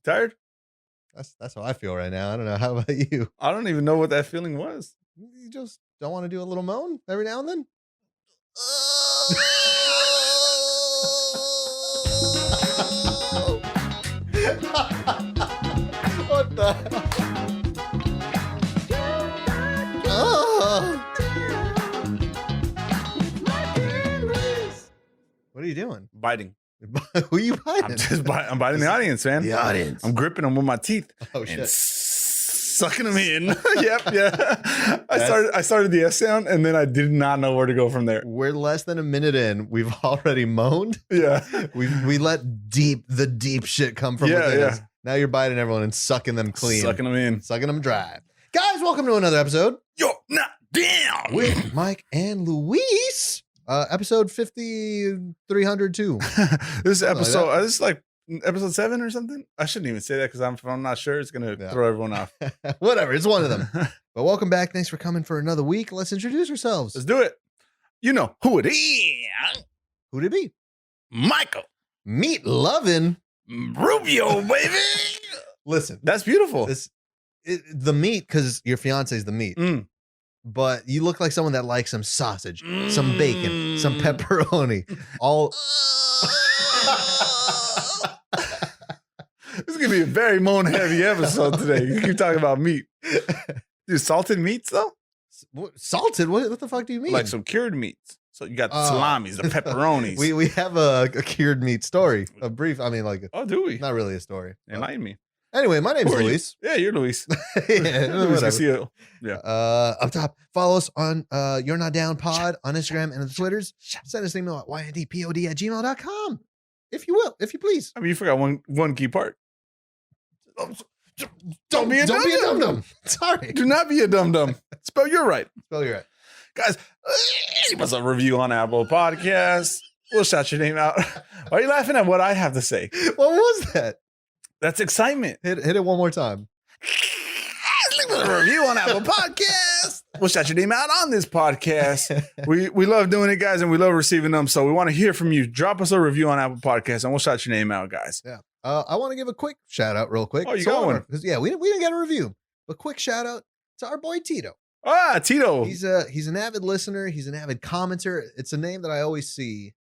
Tired? That's how I feel right now. I don't know. How about you? I don't even know what that feeling was. You just don't want to do a little moan every now and then? What the hell? What are you doing? Biting. Who are you biting? I'm biting the audience, man. The audience. I'm gripping them with my teeth. Oh, shit. And sucking them in. Yep, yeah. I started the S sound, and then I did not know where to go from there. We're less than a minute in. We've already moaned. Yeah. We let the deep shit come from within us. Now you're biting everyone and sucking them clean. Sucking them in. Sucking them dry. Guys, welcome to another episode. You're not down. With Mike and Luis. Episode 5302. This episode, this is like episode 7 or something. I shouldn't even say that because I'm not sure. It's going to throw everyone off. Whatever. It's one of them. But welcome back. Thanks for coming for another week. Let's introduce ourselves. Let's do it. You know who it is. Who'd it be? Michael. Meat loving. Rubio, baby. Listen. That's beautiful. The meat, because your fiance is the meat. But you look like someone that likes some sausage, some bacon, some pepperoni. All. This is going to be a very moan heavy episode today. You keep talking about meat. Dude, salted meats, though? Salted? What the fuck do you mean? Like some cured meats. So you got the salamis, the pepperonis. we have a cured meat story. A brief, oh, do we? Not really a story. Enlighten me. Anyway, my name's Luis. Yeah, you're Luis. Yeah. Up top, follow us on You're Not Down Pod on Instagram and the Twitters. Send us an email at yndpod@gmail.com. If you will, if you please. I mean, you forgot one key part. Don't be a dum-dum. Sorry. Do not be a dum-dum. Spell you're right. Spell you're right. Guys, give us a review on Apple Podcasts. We'll shout your name out. Why are you laughing at what I have to say? What was that? That's excitement. Hit it one more time. Leave us a review on Apple Podcasts. We'll shout your name out on this podcast. We love doing it, guys, and we love receiving them. So we want to hear from you. Drop us a review on Apple Podcasts, and we'll shout your name out, guys. Yeah. I want to give a quick shout out real quick. Oh, you got one? Yeah, we didn't get a review. But quick shout out to our boy Tito. Ah, Tito. He's an avid listener. He's an avid commenter. It's a name that I always see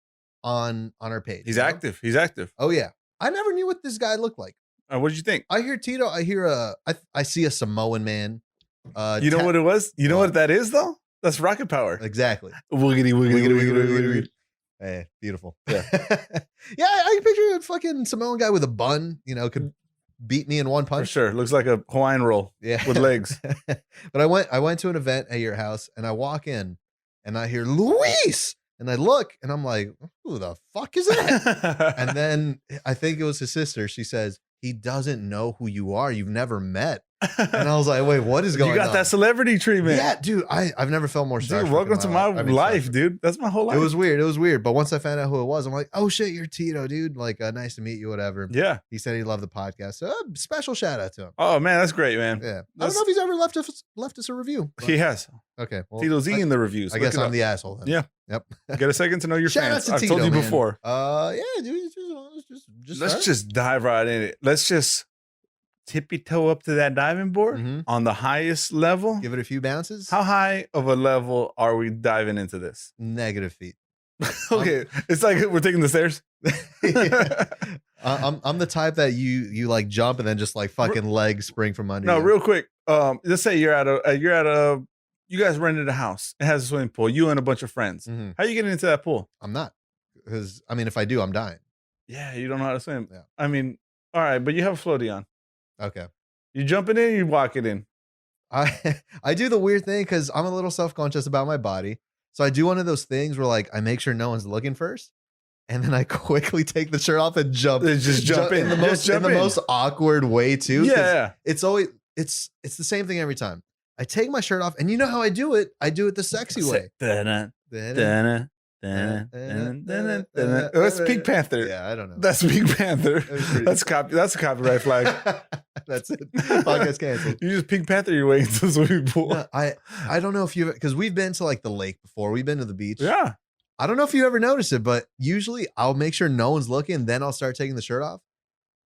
on our page. He's active. He's active. Oh, yeah. I never knew what this guy looked like. What did you think? I hear Tito. I see a Samoan man. You know what it was? You know what that is, though? That's rocket power. Exactly. Wiggity, wiggity, wiggity, wiggity. Hey, beautiful. Yeah. Yeah, I can picture a fucking Samoan guy with a bun, could beat me in one punch. For sure. Looks like a Hawaiian roll. Yeah. With legs. But I went to an event at your house and I walk in and I hear Luis. And I look and I'm like, who the fuck is that? And then I think it was his sister. She says, he doesn't know who you are. You've never met. And I was like, wait, what is going on? You got that celebrity treatment. Yeah, dude. I've never felt more starstruck. Dude, welcome to my life, dude. That's my whole life. It was weird. But once I found out who it was, I'm like, oh shit, you're Tito, dude. Like, nice to meet you, whatever. Yeah. He said he loved the podcast. So special shout out to him. Oh man, that's great, man. Yeah. I don't know if he's ever left us a review. He has. Okay. Well, Tito's in the reviews. I guess I'm the asshole then. Yeah. Yep. Get a second to know your fans. I've Tito, told you man. before. Yeah, dude. Let's just dive right in it. Let's just tippy toe up to that diving board on the highest level. Give it a few bounces. How high of a level are we diving into this? Negative feet. Okay. It's like we're taking the stairs. I'm the type that you like jump and then just like fucking legs spring from under you. No, real quick. Let's say you're at a you guys rented a house. It has a swimming pool. You and a bunch of friends. How are you getting into that pool? I'm not. Because if I do, I'm dying. Yeah, you don't know how to swim. Yeah. I mean, all right, but you have a floaty on. Okay. You jumping in, you walking in. I do the weird thing because I'm a little self-conscious about my body. So I do one of those things where like I make sure no one's looking first. And then I quickly take the shirt off and jump. Just jump in the most awkward way too. Yeah. It's always it's the same thing every time. I take my shirt off and you know how I do it? I do it the sexy way. That's Pink Panther. Yeah, I don't know. That's Pink Panther. That's a copyright flag. That's it. Podcast canceled. You just Pink Panther your way into the swimming pool. No, I don't know if because we've been to like the lake before. We've been to the beach. Yeah. I don't know if you ever noticed it, but usually I'll make sure no one's looking, then I'll start taking the shirt off.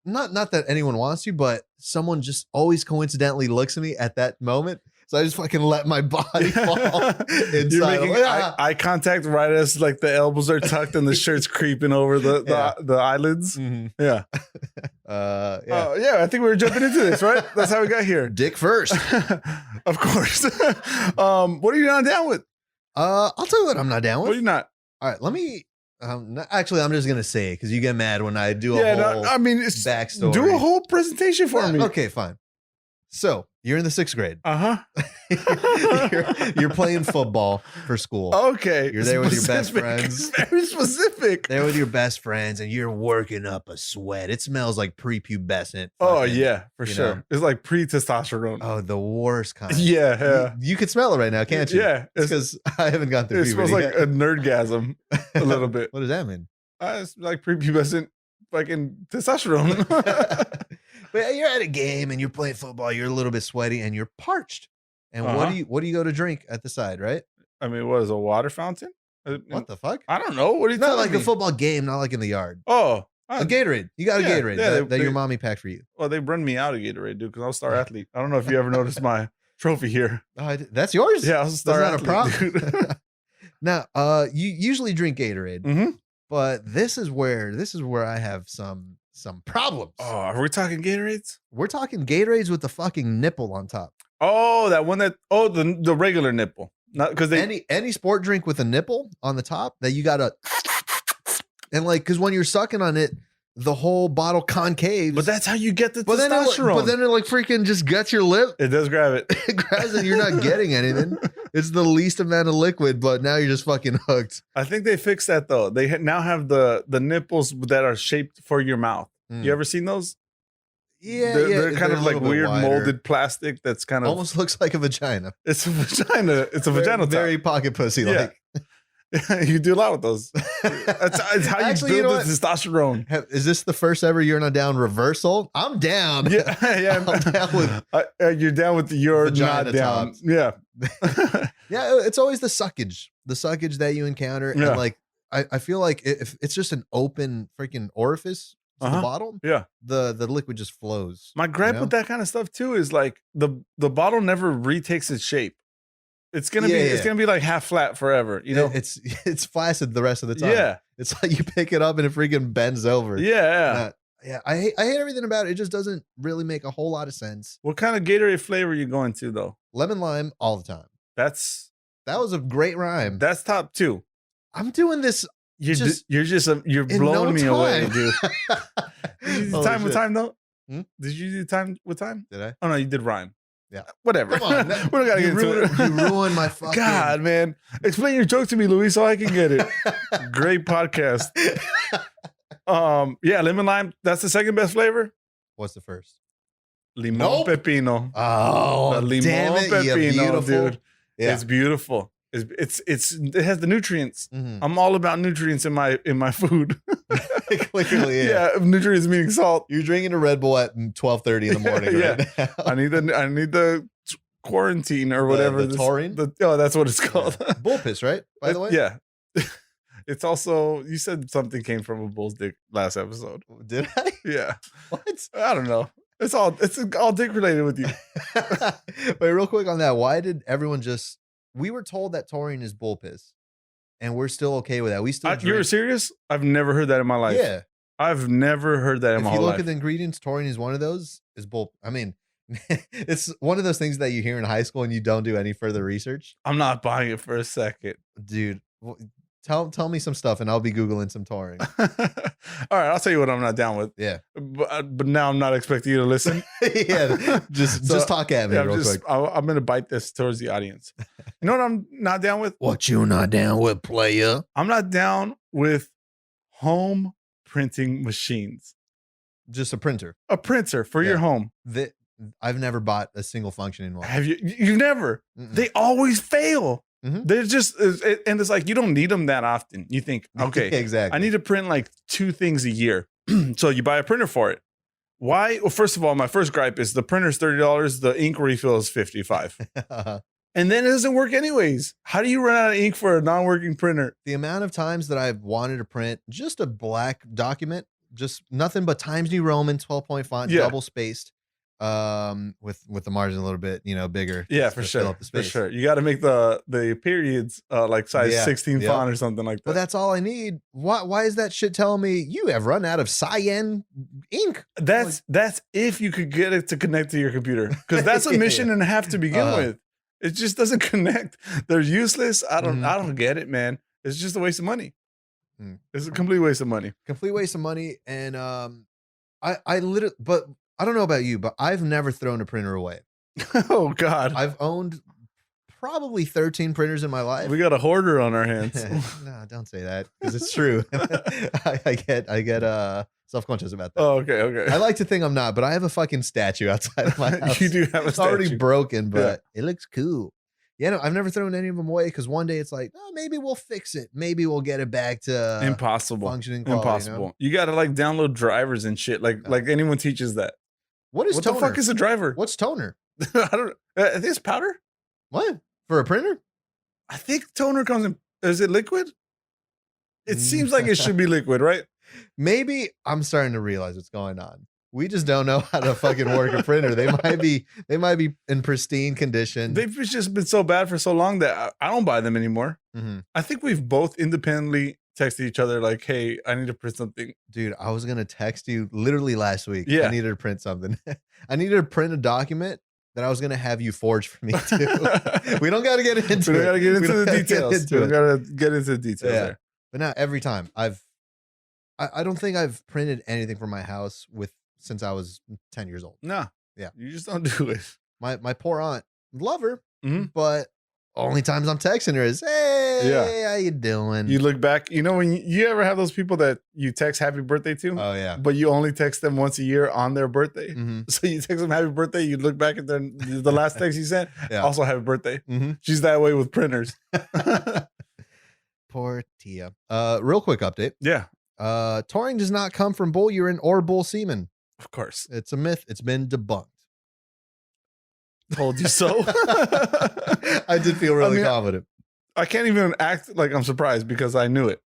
Not that anyone wants to, but someone just always coincidentally looks at me at that moment. So I just fucking let my body fall inside. You're making I'm like, eye contact right as like the elbows are tucked and the shirt's creeping over the eyelids. Mhm. Yeah. Yeah. I think we were jumping into this, right? That's how we got here. Dick first. Of course. What are you not down with? I'll tell you what I'm not down with. What are you not? All right, let me. Actually, I'm just gonna say it because you get mad when I do a whole it's backstory. Do a whole presentation for me. Okay, fine. So you're in the 6th grade. Uh-huh. you're playing football for school. Okay. You're there with your best friends. Very specific. There with your best friends, and you're working up a sweat. It smells like prepubescent. Oh fucking, yeah, for sure. know. It's like pre-testosterone. Oh, the worst kind. Yeah. You can smell it right now, can't you? Yeah. It's because I haven't gone through It puberty smells like yet. a nerdgasm a little bit. What does that mean? It's like prepubescent fucking testosterone. But you're at a game and you're playing football. You're a little bit sweaty and you're parched. And Uh-huh. what do you go to drink at the side, right? I mean, what is a water fountain? What the fuck? I don't know. What are you Not telling like me? a football game, not like in the yard. Oh, A Gatorade. You got a Yeah, Gatorade yeah, that your mommy packed for you. well, they run me out of Gatorade, dude, because I was a star athlete. I don't know if you ever noticed my trophy here. That's yours? Yeah, I was a star That's not a athlete, prop. dude. Now, you usually drink Gatorade, Mhm. but this is where I have some problems. Oh, are we talking Gatorades? We're talking Gatorades with the fucking nipple on top. Oh, that one the regular nipple. Not because they Any sport drink with a nipple on the top that you gotta and like because when you're sucking on it, the whole bottle concaves. But that's how you get the but testosterone. then it like freaking just guts your lip. It does grab it. It grabs and you're not getting anything. It's the least amount of liquid, but now you're just fucking hooked. I think they fixed that though. They now have the nipples that are shaped for your mouth. You ever seen those? Yeah, They're kind a of like little bit weird wider. molded plastic that's kind of Almost looks like a vagina. It's a vagina. It's a vagina Very pocket pussy like. You do a lot with those. It's how you Actually, build you know the what? testosterone. Is this the first ever You're Not Down reversal? I'm down. Yeah, yeah. I'm down with You're down with you're vagina not down. tops. Yeah. Yeah, it's always the suckage that you encounter. Yeah. And like, I feel like if it's just an open freaking orifice to the bottom, Yeah. the liquid just flows. My gripe know? with that kind of stuff too is like the bottle never retakes its shape. It's gonna Yeah. be like half flat forever. You know. It's flaccid the rest of the time. Yeah. It's like you pick it up and it freaking bends over. Yeah. Yeah. I hate everything about it. It just doesn't really make a whole lot of sense. What kind of Gatorade flavor are you going to though? Lemon lime all the time. That was a great rhyme. That's top 2. I'm doing this. You're in blowing no me away, time. dude. Did you do Holy time with shit. time though? Hmm? Did you do time with time? Did I? Oh no, you did rhyme. Yeah. Whatever. Come on. We don't gotta get into it. You ruined my fucking. God, man. Explain your joke to me, Luis, so I can get it. Great podcast. Yeah, lemon lime. That's the second best flavor. What's the first? Limon Nope. pepino. Oh, The limon damn it, you pepino, beautiful. dude. Yeah. It's beautiful. It has the nutrients. Mhm. I'm all about nutrients in my food. Clearly, yeah. Nutrients meaning salt. You're drinking a Red Bull at 12:30 in the morning, Yeah. right now. I need the quarantine or whatever. the taurine? That's what it's called. Bull piss, right? By the way, Yeah. It's also, you said something came from a bull's dick last episode. Did I? Yeah. What? I don't know. It's all dick related with you. Wait, real quick on that. Why did everyone just? We were told that taurine is bull piss, and we're still okay with that. We still. You're serious? I've never heard that in my life. Yeah. I've never heard that in If my you whole look life. at the ingredients, taurine is one of those. Is bull. I mean, it's one of those things that you hear in high school and you don't do any further research. I'm not buying it for a second. Dude, tell me some stuff and I'll be Googling some taurine. All right, I'll tell you what I'm not down with. Yeah. But now I'm not expecting you to listen. Yeah. Just talk at me real quick. I'm going to bite this towards the audience. You know what I'm not down with? What you not down with, player? I'm not down with home printing machines. Just a printer. A printer for your Yeah. home. I've never bought a single functioning one. Have you? You never. Mm-mm. They always fail. Mhm. They're just, and it's like you don't need them that often. You think, okay, Exactly. I need to print like 2 things a year. So you buy a printer for it. Why? Well, first of all, my first gripe is the printer's $30. The ink refill is $55. And then it doesn't work anyways. How do you run out of ink for a non-working printer? The amount of times that I've wanted to print just a black document, just nothing but Times New Roman 12-point font, double spaced, with the margin a little bit, bigger. Yeah, for sure. For sure. You got to make the periods like size 16 font or something like that. But that's all I need. Why is that shit telling me you have run out of cyan ink? That's if you could get it to connect to your computer, because that's a mission and a half to begin with. It just doesn't connect. They're useless. I don't get it, man. It's just a waste of money. It's a complete waste of money. Complete waste of money. And I literally, but I don't know about you, but I've never thrown a printer away. Oh God. I've owned probably 13 printers in my life. We got a hoarder on our hands. No, don't say that, because it's true. I get self-conscious about that. Oh, okay. I like to think I'm not, but I have a fucking statue outside of my house. You do have a It's statue. already broken, but it looks cool. Yeah, no, I've never thrown any of them away, because one day it's like, oh, maybe we'll fix it. Maybe we'll get it back to impossible functioning quality. Impossible. You got to like download drivers and shit. Like anyone teaches that. What toner? The fuck is a driver? What's toner? I don't. I think it's powder. What, for a printer? I think toner comes in. Is it liquid? It seems like it should be liquid, right? Maybe I'm starting to realize what's going on. We just don't know how to fucking work a printer. They might be in pristine condition. They've just been so bad for so long that I don't buy them anymore. I think we've both independently texted each other like, "Hey, I need to print something." Dude, I was gonna text you literally last week. Yeah. I needed to print something. I needed to print a document that I was gonna have you forge for me too. We don't got to get into it. We don't got to get into the details. We don't got to get into the details there. But now every time I don't think I've printed anything for my house since I was 10 years old. No. Yeah. You just don't do it. My poor aunt, love her, but only times I'm texting her is, hey, how you doing? You look back, when you ever have those people that you text happy birthday to? Oh, yeah. But you only text them once a year on their birthday. So you text them happy birthday, you look back at the last text you sent, also happy birthday. She's that way with printers. Poor Tia. Real quick update. Yeah. Taurine does not come from bull urine or bull semen. Of course. It's a myth. It's been debunked. Told you so. I did feel really confident. I can't even act like I'm surprised because I knew it.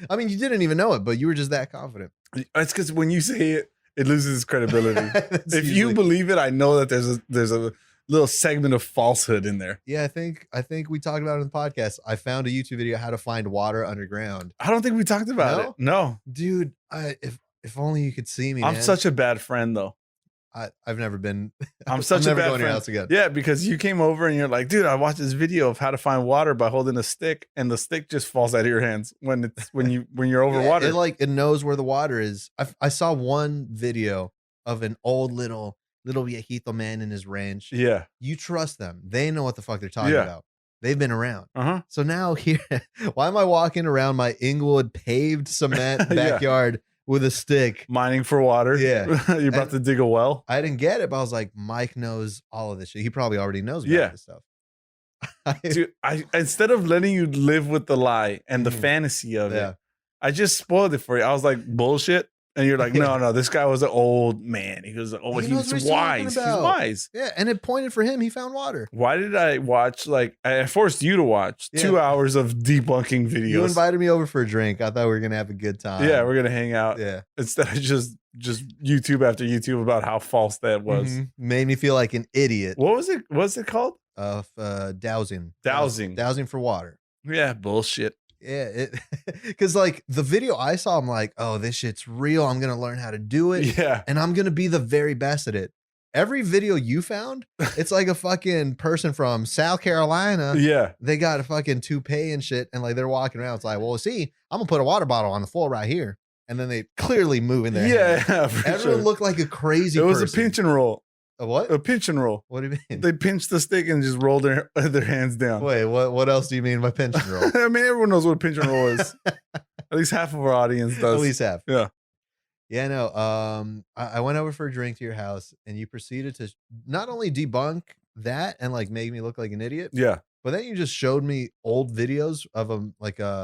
I mean, you didn't even know it, but you were just that confident. It's because when you say it, it loses its credibility. If you believe it, I know that there's a little segment of falsehood in there. Yeah, I think we talked about it in the podcast. I found a YouTube video how to find water underground. I don't think we talked about it. No. Dude, if only you could see me. I'm such a bad friend though. I've never been. I'm such a bad going friend. To your house again. Yeah, because you came over and you're like, dude, I watched this video of how to find water by holding a stick, and the stick just falls out of your hands when you're over water. It knows where the water is. I saw one video of an old little viejito man in his ranch. Yeah, you trust them. They know what the fuck they're talking about. They've been around. So now here, why am I walking around my Inglewood paved cement backyard with a stick mining for water? Yeah. You're about to dig a well. I didn't get it, but I was like, Mike knows all of this shit. He probably already knows about this stuff. Dude, instead of letting you live with the lie and the fantasy of it, I just spoiled it for you. I was like, bullshit. And you're like, no, this guy was an old man. He was he's wise. He's wise. Yeah, and it pointed for him. He found water. Why did I watch, I forced you to watch 2 hours of debunking videos. You invited me over for a drink. I thought we were going to have a good time. Yeah, we're going to hang out. Yeah. Instead of just YouTube after YouTube about how false that was. Made me feel like an idiot. What was it? What's it called? Dowsing. Dowsing for water. Yeah, bullshit. Yeah, because like the video I saw, I'm like, oh, this shit's real. I'm gonna learn how to do it. Yeah, and I'm gonna be the very best at it. Every video you found, it's like a fucking person from South Carolina. Yeah, they got a fucking toupee and shit, and like they're walking around. It's like, well, see, I'm gonna put a water bottle on the floor right here, and then they clearly move in there. Yeah, everyone looked like a crazy. It was person. A pinch and roll. A what? A pinch and roll. What do you mean? They pinch the stick and just roll their hands down. Wait, what else do you mean by pinch and roll? I mean, everyone knows what a pinch and roll is. At least half of our audience does. At least half. Yeah. Yeah, no. I went over for a drink to your house, and you proceeded to not only debunk that and like make me look like an idiot. Yeah. But then you just showed me old videos of them,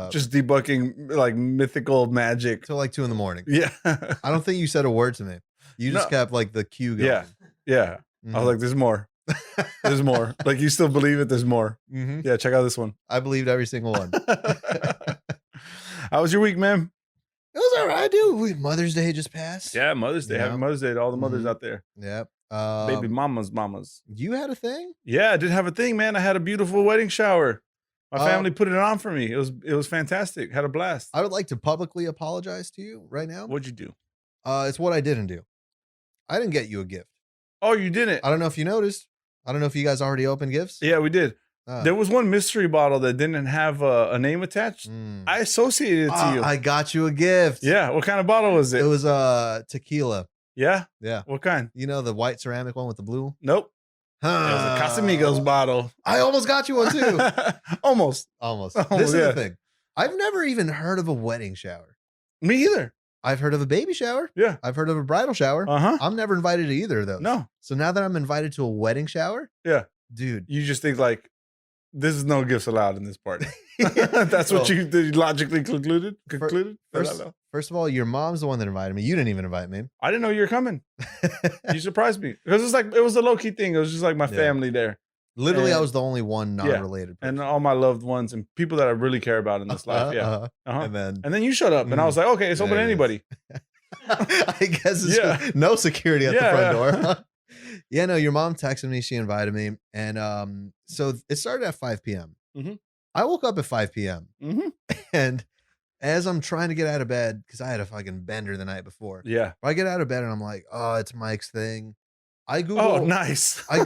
just debunking like mythical magic till like 2 a.m. Yeah. I don't think you said a word to me. You just kept like the cue going. Yeah. I was like, there's more. There's more. Like you still believe it. There's more. Mm-hmm. Yeah, check out this one. I believed every single one. How was your week, man? It was all right, dude. Mother's Day just passed. Yeah, Mother's Day. Yeah. Happy Mother's Day to all the mothers out there. Yep. Baby mamas. You had a thing? Yeah, I did have a thing, man. I had a beautiful wedding shower. My family put it on for me. It was fantastic. Had a blast. I would like to publicly apologize to you right now. What'd you do? It's what I didn't do. I didn't get you a gift. Oh, you didn't? I don't know if you noticed. I don't know if you guys already opened gifts. Yeah, we did. There was one mystery bottle that didn't have a name attached. I associated it to you. I got you a gift. Yeah. What kind of bottle was it? It was tequila. Yeah? Yeah. What kind? You know the white ceramic one with the blue? Nope. It was a Casamigos bottle. I almost got you one too. Almost. This is the thing. I've never even heard of a wedding shower. Me either. I've heard of a baby shower. Yeah. I've heard of a bridal shower. Uh-huh. I'm never invited to either of those. No. So now that I'm invited to a wedding shower, yeah, dude, you just think like, this is no gifts allowed in this party. That's what you logically concluded. First of all, your mom's the one that invited me. You didn't even invite me. I didn't know you were coming. You surprised me because it was a low key thing. It was just like my family there. Literally, I was the only one non-related person. And all my loved ones and people that I really care about in this life. Yeah. And then you showed up, and I was like, okay, it's open to anybody. I guess it's no security at the front door. Yeah, no, your mom texted me. She invited me. And so it started at 5 p.m. Mm-hmm. I woke up at 5 p.m. Mm-hmm. And as I'm trying to get out of bed, because I had a fucking bender the night before. Yeah. I get out of bed and I'm like, oh, it's Mike's thing. I Google. Oh, nice. I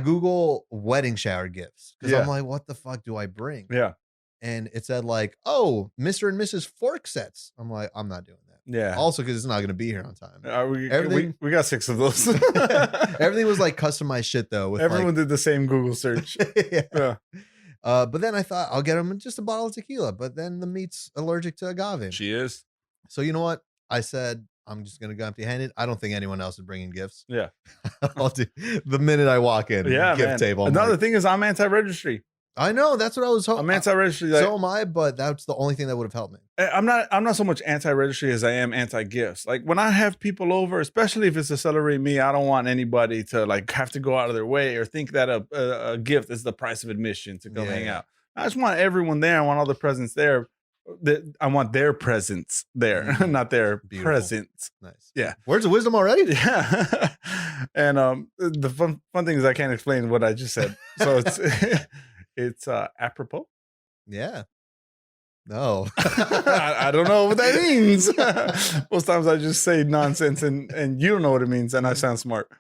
Google wedding shower gifts. Because I'm like, what the fuck do I bring? Yeah. And it said like, oh, Mr. and Mrs. fork sets. I'm like, I'm not doing that. Yeah. Also, because it's not going to be here on time. We got 6 of those. Everything was like customized shit though. With everyone did the same Google search. Yeah. But then I thought I'll get them just a bottle of tequila. But then the meat's allergic to agave. She is. So you know what? I said, I'm just going to go empty-handed. I don't think anyone else is bringing gifts. Yeah. I'll do the minute I walk in. Yeah, gift man. table. Another thing is I'm anti-registry. I know. That's what I was hoping. I'm anti-registry. Like, so am I, but that's the only thing that would have helped me. I'm not so much anti-registry as I am anti-gifts. Like when I have people over, especially if it's to celebrate me, I don't want anybody to like have to go out of their way or think that a gift is the price of admission to come hang out. I just want everyone there. I want all the presents there. I want their presence there, not their presents. Nice. Yeah. Words of wisdom already? Yeah. And the fun thing is I can't explain what I just said. So it's apropos. Yeah. No. I don't know what that means. Most times I just say nonsense and you don't know what it means and I sound smart.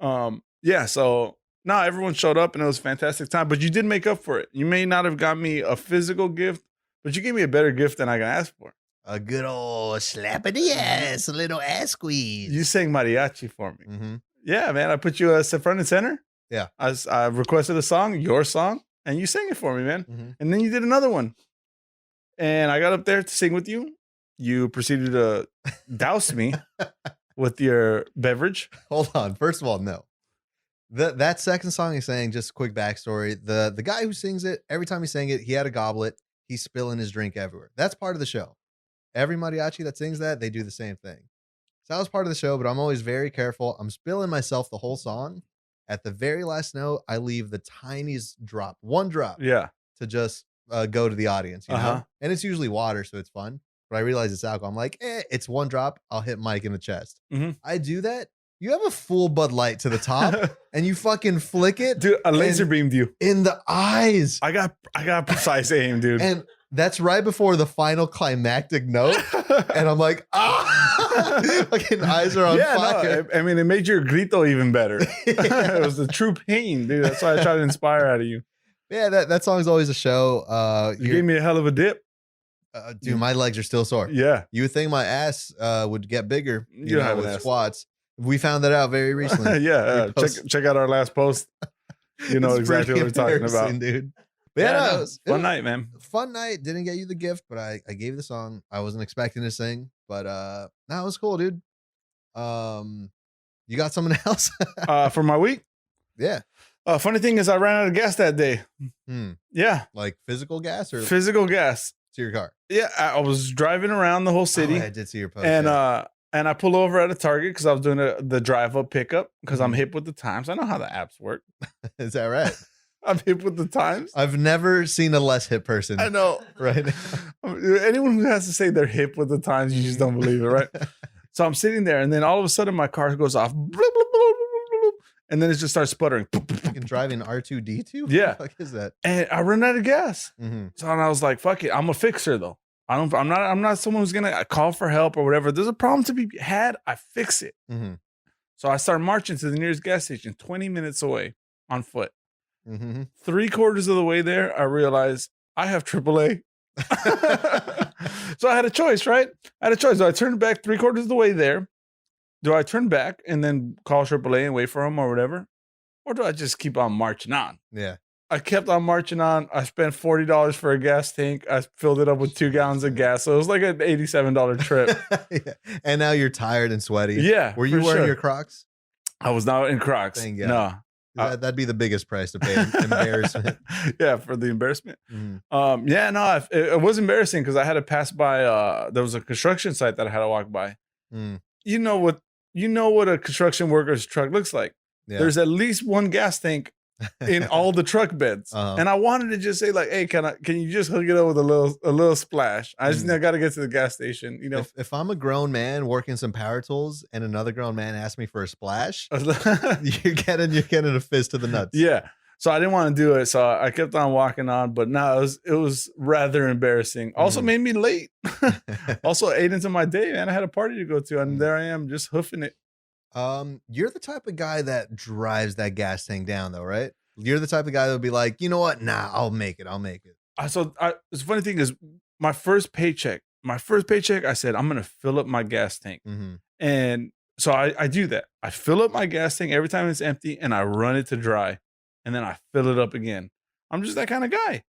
Yeah, so no, everyone showed up and it was a fantastic time, but you did make up for it. You may not have got me a physical gift, but you gave me a better gift than I can ask for. A good old slap of the ass, a little ass squeeze. You sang mariachi for me. Mm-hmm. Yeah, man. I put you as front and center. Yeah. I requested a song, your song, and you sang it for me, man. Mm-hmm. And then you did another one. And I got up there to sing with you. You proceeded to douse me with your beverage. Hold on. First of all, no. That second song he sang, just quick backstory. The guy who sings it, every time he sang it, he had a goblet. He's spilling his drink everywhere. That's part of the show. Every mariachi that sings that, they do the same thing. So that was part of the show, but I'm always very careful. I'm spilling myself the whole song. At the very last note, I leave the tiniest drop, one drop, to just go to the audience, you know? And it's usually water, so it's fun. But I realize it's alcohol. I'm like, it's one drop. I'll hit Mike in the chest. Mm-hmm. I do that. You have a full Bud Light to the top and you fucking flick it. Dude, I laser beamed you. In the eyes. I got precise aim, dude. And that's right before the final climactic note. And I'm like, fucking eyes are on fire. No, I mean, it made your grito even better. It was the true pain, dude. That's why I try to inspire out of you. Yeah, that song's always a show. You gave me a hell of a dip. Dude, my legs are still sore. Yeah. You would think my ass would get bigger, you know, with squats. We found that out very recently. Yeah. Check out our last post. You know exactly what we're talking about. Dude. Yeah, it was fun night, man. Fun night. Didn't get you the gift, but I gave you the song. I wasn't expecting to sing, but no, it was cool, dude. You got someone else? For my week? Yeah. Funny thing is I ran out of gas that day. Yeah. Like physical gas or physical gas to your car? Yeah. I was driving around the whole city. I did see your post. And And I pull over at a Target because I was doing the drive up pickup because I'm Mhm. hip with the times. I know how the apps work. Is that right? I'm hip with the times. I've never seen a less hip person. I know. Right. Anyone who has to say they're hip with the times, you just don't believe it, right? So I'm sitting there, and then all of a sudden my car goes off, bloop, bloop, bloop, bloop, bloop, and then it just starts sputtering. Fucking driving R2D2? Yeah. What the fuck is that? And I run out of gas. Mhm. So I was like, fuck it. I'm a fixer though. I'm not someone who's gonna call for help or whatever. There's a problem to be had, I fix it. Mhm. So I start marching to the nearest gas station, 20 minutes away on foot. Mhm. 3/4 of the way there, I realized I have AAA. So I had a choice, right? I had a choice. Do I turn back 3/4 of the way there? Do I turn back and then call AAA and wait for them or whatever? Or do I just keep on marching on? Yeah. I kept on marching on. I spent $40 for a gas tank. I filled it up with 2 gallons of gas. So it was like an $87 trip. Yeah. And now you're tired and sweaty. Yeah. Were you for wearing sure. your Crocs? I was not in Crocs. Thank God. No. That'd be the biggest price to pay. Embarrassment. Yeah, for the embarrassment. Mhm. Yeah, no, it was embarrassing because I had to pass by. There was a construction site that I had to walk by. Mm. You know what a construction worker's truck looks like. Yeah. There's at least one gas tank in all the truck beds, and I wanted to just say like, "Hey, can you just hook it up with a little splash?" I got to get to the gas station. You know, if I'm a grown man working some power tools and another grown man asks me for a splash, you're getting a fist to the nuts. Yeah. So I didn't want to do it, so I kept on walking on. But no, it was rather embarrassing. Also made me late. Also ate into my day, man. I had a party to go to, and there I am just hoofing it. You're the type of guy that drives that gas tank down, though, right? You're the type of guy that'll be like, you know what? Nah, I'll make it. The funny thing is, my first paycheck, I said, I'm going to fill up my gas tank. Mhm. And so I do that. I fill up my gas tank every time it's empty and I run it to dry. And then I fill it up again. I'm just that kind of guy.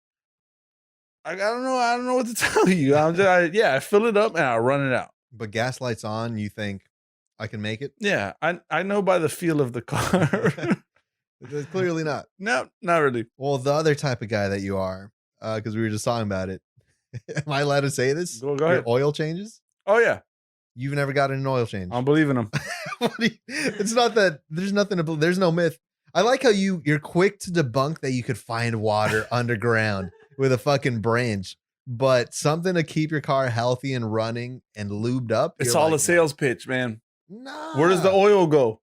I don't know what to tell you. I fill it up and I run it out. But gas lights on, you think I can make it? Yeah, I know by the feel of the car. Clearly not. No, not really. Well, the other type of guy that you are, because we were just talking about it. Am I allowed to say this? Go ahead. Your oil changes? Oh yeah, You've never gotten an oil change. I'm believing them. It's not that there's nothing to. There's no myth. I like how you're quick to debunk that you could find water underground with a fucking branch, but something to keep your car healthy and running and lubed up. It's you're all like, a sales pitch, man. No. Where does the oil go?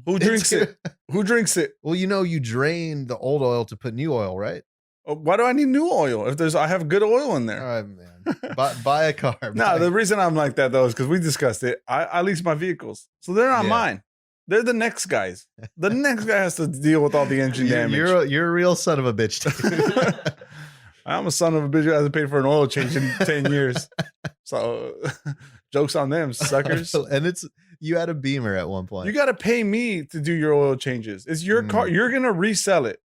Who drinks it? Who drinks it? Well, you drain the old oil to put new oil, right? Why do I need new oil if I have good oil in there? All right, man. Buy a car. No, the reason I'm like that though is because we discussed it. I lease my vehicles, so they're not mine. They're the next guys. The next guy has to deal with all the engine damage. You're a real son of a bitch. Dude. I'm a son of a bitch who hasn't paid for an oil change in 10 years. So jokes on them, suckers. And you had a Beamer at one point. You got to pay me to do your oil changes. It's your car. You're going to resell it.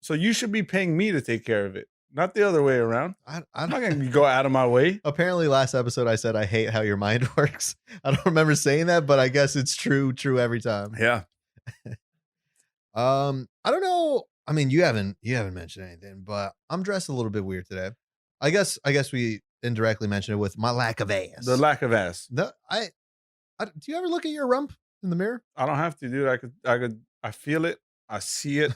So you should be paying me to take care of it, not the other way around. I'm not going to go out of my way. Apparently last episode I said I hate how your mind works. I don't remember saying that, but I guess it's true every time. Yeah. I don't know. I mean, you haven't mentioned anything, but I'm dressed a little bit weird today. I guess we indirectly mentioned it with my lack of ass. The lack of ass. No, do you ever look at your rump in the mirror? I don't have to, dude. I feel it. I see it.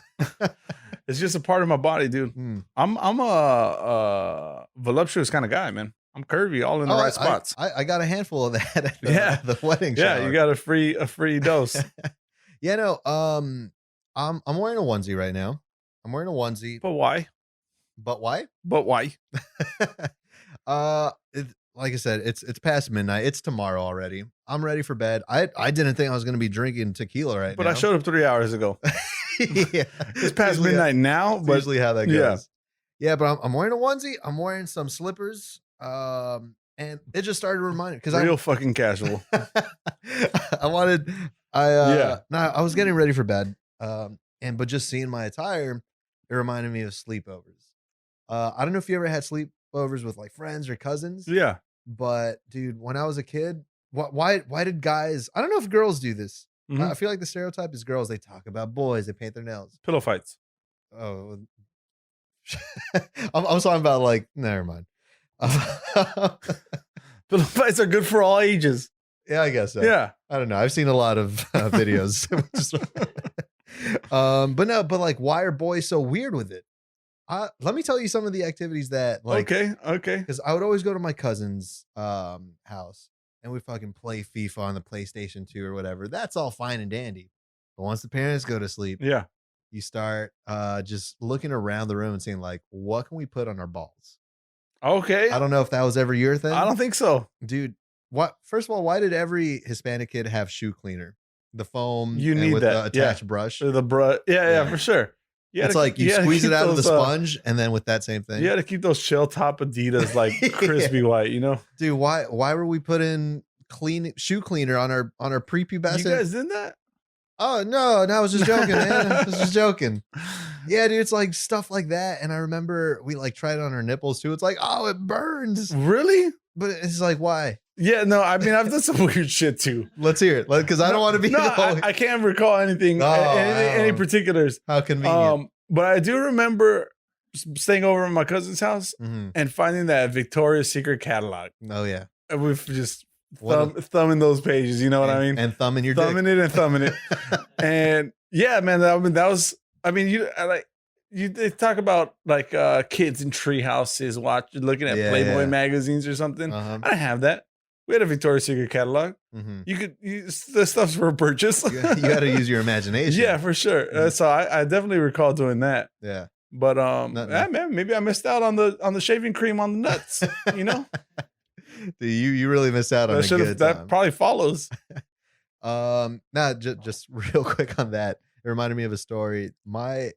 It's just a part of my body, dude. I'm a voluptuous kind of guy, man. I'm curvy, all in the right spots. I got a handful of that at the wedding shower. Yeah, you got a free dose. Yeah, no. I'm wearing a onesie right now. I'm wearing a onesie. But why? But why? But why? Like I said, it's past midnight. It's tomorrow already. I'm ready for bed. I didn't think I was going to be drinking tequila right now. But I showed up 3 hours ago. Yeah, it's past midnight now. But usually how that goes. Yeah, but I'm wearing a onesie. I'm wearing some slippers. And it just started reminding because real fucking casual. I was getting ready for bed. But just seeing my attire, it reminded me of sleepovers. I don't know if you ever had sleepovers with like friends or cousins. Yeah. But dude, when I was a kid, why did guys? I don't know if girls do this. Mm-hmm. I feel like the stereotype is girls. They talk about boys. They paint their nails. Pillow fights. Oh, I'm talking about like. Never mind. Pillow fights are good for all ages. Yeah, I guess so. Yeah. I don't know. I've seen a lot of videos. But like, why are boys so weird with it? Let me tell you some of the activities that like, Okay. because I would always go to my cousin's house and we fucking play FIFA on the PlayStation 2 or whatever. That's all fine and dandy. But once the parents go to sleep, Yeah. you start just looking around the room and saying, like, what can we put on our balls? Okay. I don't know if that was ever your thing. I don't think so. Dude, what? First of all, why did every Hispanic kid have shoe cleaner? The foam You and need with that. the attached brush. The brush. Yeah, for sure. It's like you squeeze it out of the sponge and then with that same thing. You had to keep those shell top Adidas like crispy white, you know? Dude, why were we putting shoe cleaner on our prepubescent? You guys did that? Oh no, I was just joking, man. I was just joking. Yeah, dude, it's like stuff like that. And I remember we like tried it on our nipples too. It's like, oh, it burns. Really? But it's like, why? Yeah, no, I mean, I've done some weird shit too. Let's hear it. Because I don't want to be I can't recall anything, any particulars. How convenient. But I do remember staying over at my cousin's house and finding that Victoria's Secret catalog. Oh, yeah. And we've just thumbing those pages, you know what I mean? And thumbing your thumbing dick. it and thumbing it. And yeah, man, that was, I mean, they talk about like kids in tree houses looking at Playboy magazines or something. I didn't have that. We had a Victoria's Secret catalog. The stuff's for purchase. You had to use your imagination. Yeah, for sure. So I definitely recall doing that. Yeah. But man, maybe I missed out on the shaving cream on the nuts. You know, dude, you really missed out on a good time. That probably follows. Just real quick on that. It reminded me of a story. I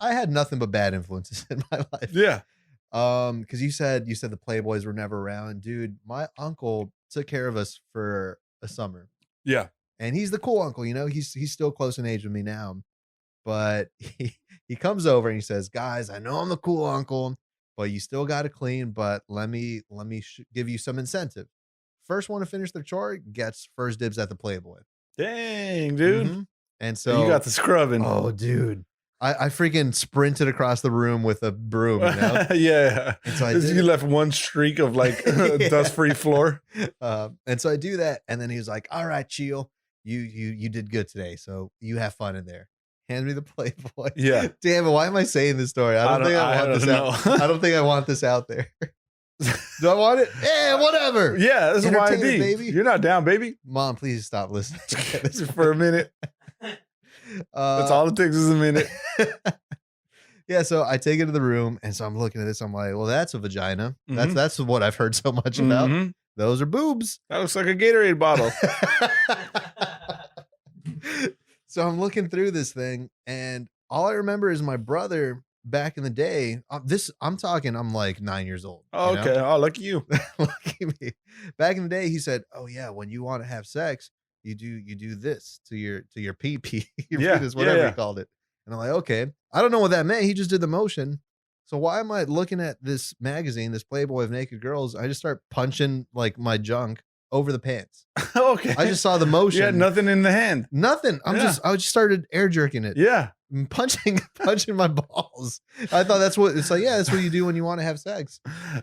had nothing but bad influences in my life. Yeah. Because you said the Playboys were never around, dude. My uncle took care of us for a summer. Yeah. And he's the cool uncle, you know. He's still close in age with me now. But he comes over and he says, guys, I know I'm the cool uncle, but you still got to clean. But let me give you some incentive. First one to finish their chore gets first dibs at the Playboy. Dang, dude. And so you got the scrubbing. Oh, dude. I freaking sprinted across the room with a broom, you know? Yeah. And so you left one streak of like dust-free floor. And so I do that. And then he was like, all right, Chio, you did good today. So you have fun in there. Hand me the Playboy. Yeah. Damn it. Why am I saying this story? I don't think I want this out. I don't think I want this out there. Do I want it? Yeah, whatever. Yeah, this is why baby. You're not down, baby. Mom, please stop listening. For a minute. That's all it takes is a minute. Yeah, so I take it to the room, and so I'm looking at this. I'm like, well, that's a vagina. That's what I've heard so much about. Those are boobs. That looks like a Gatorade bottle. So I'm looking through this thing, and all I remember is my brother back in the day. I'm like 9 years old. Oh, okay. Oh, lucky you. Lucky me. Back in the day, he said, oh yeah, when you want to have sex, you do this to your pee-pee, your penis, whatever he called it. And I'm like, okay. I don't know what that meant. He just did the motion. So why am I looking at this magazine, this Playboy of naked girls? I just start punching like my junk over the pants. Okay. I just saw the motion. You had nothing in the hand. Nothing. I just started air jerking it. Yeah. Punching my balls. I thought that's what it's like. Yeah, that's what you do when you want to have sex.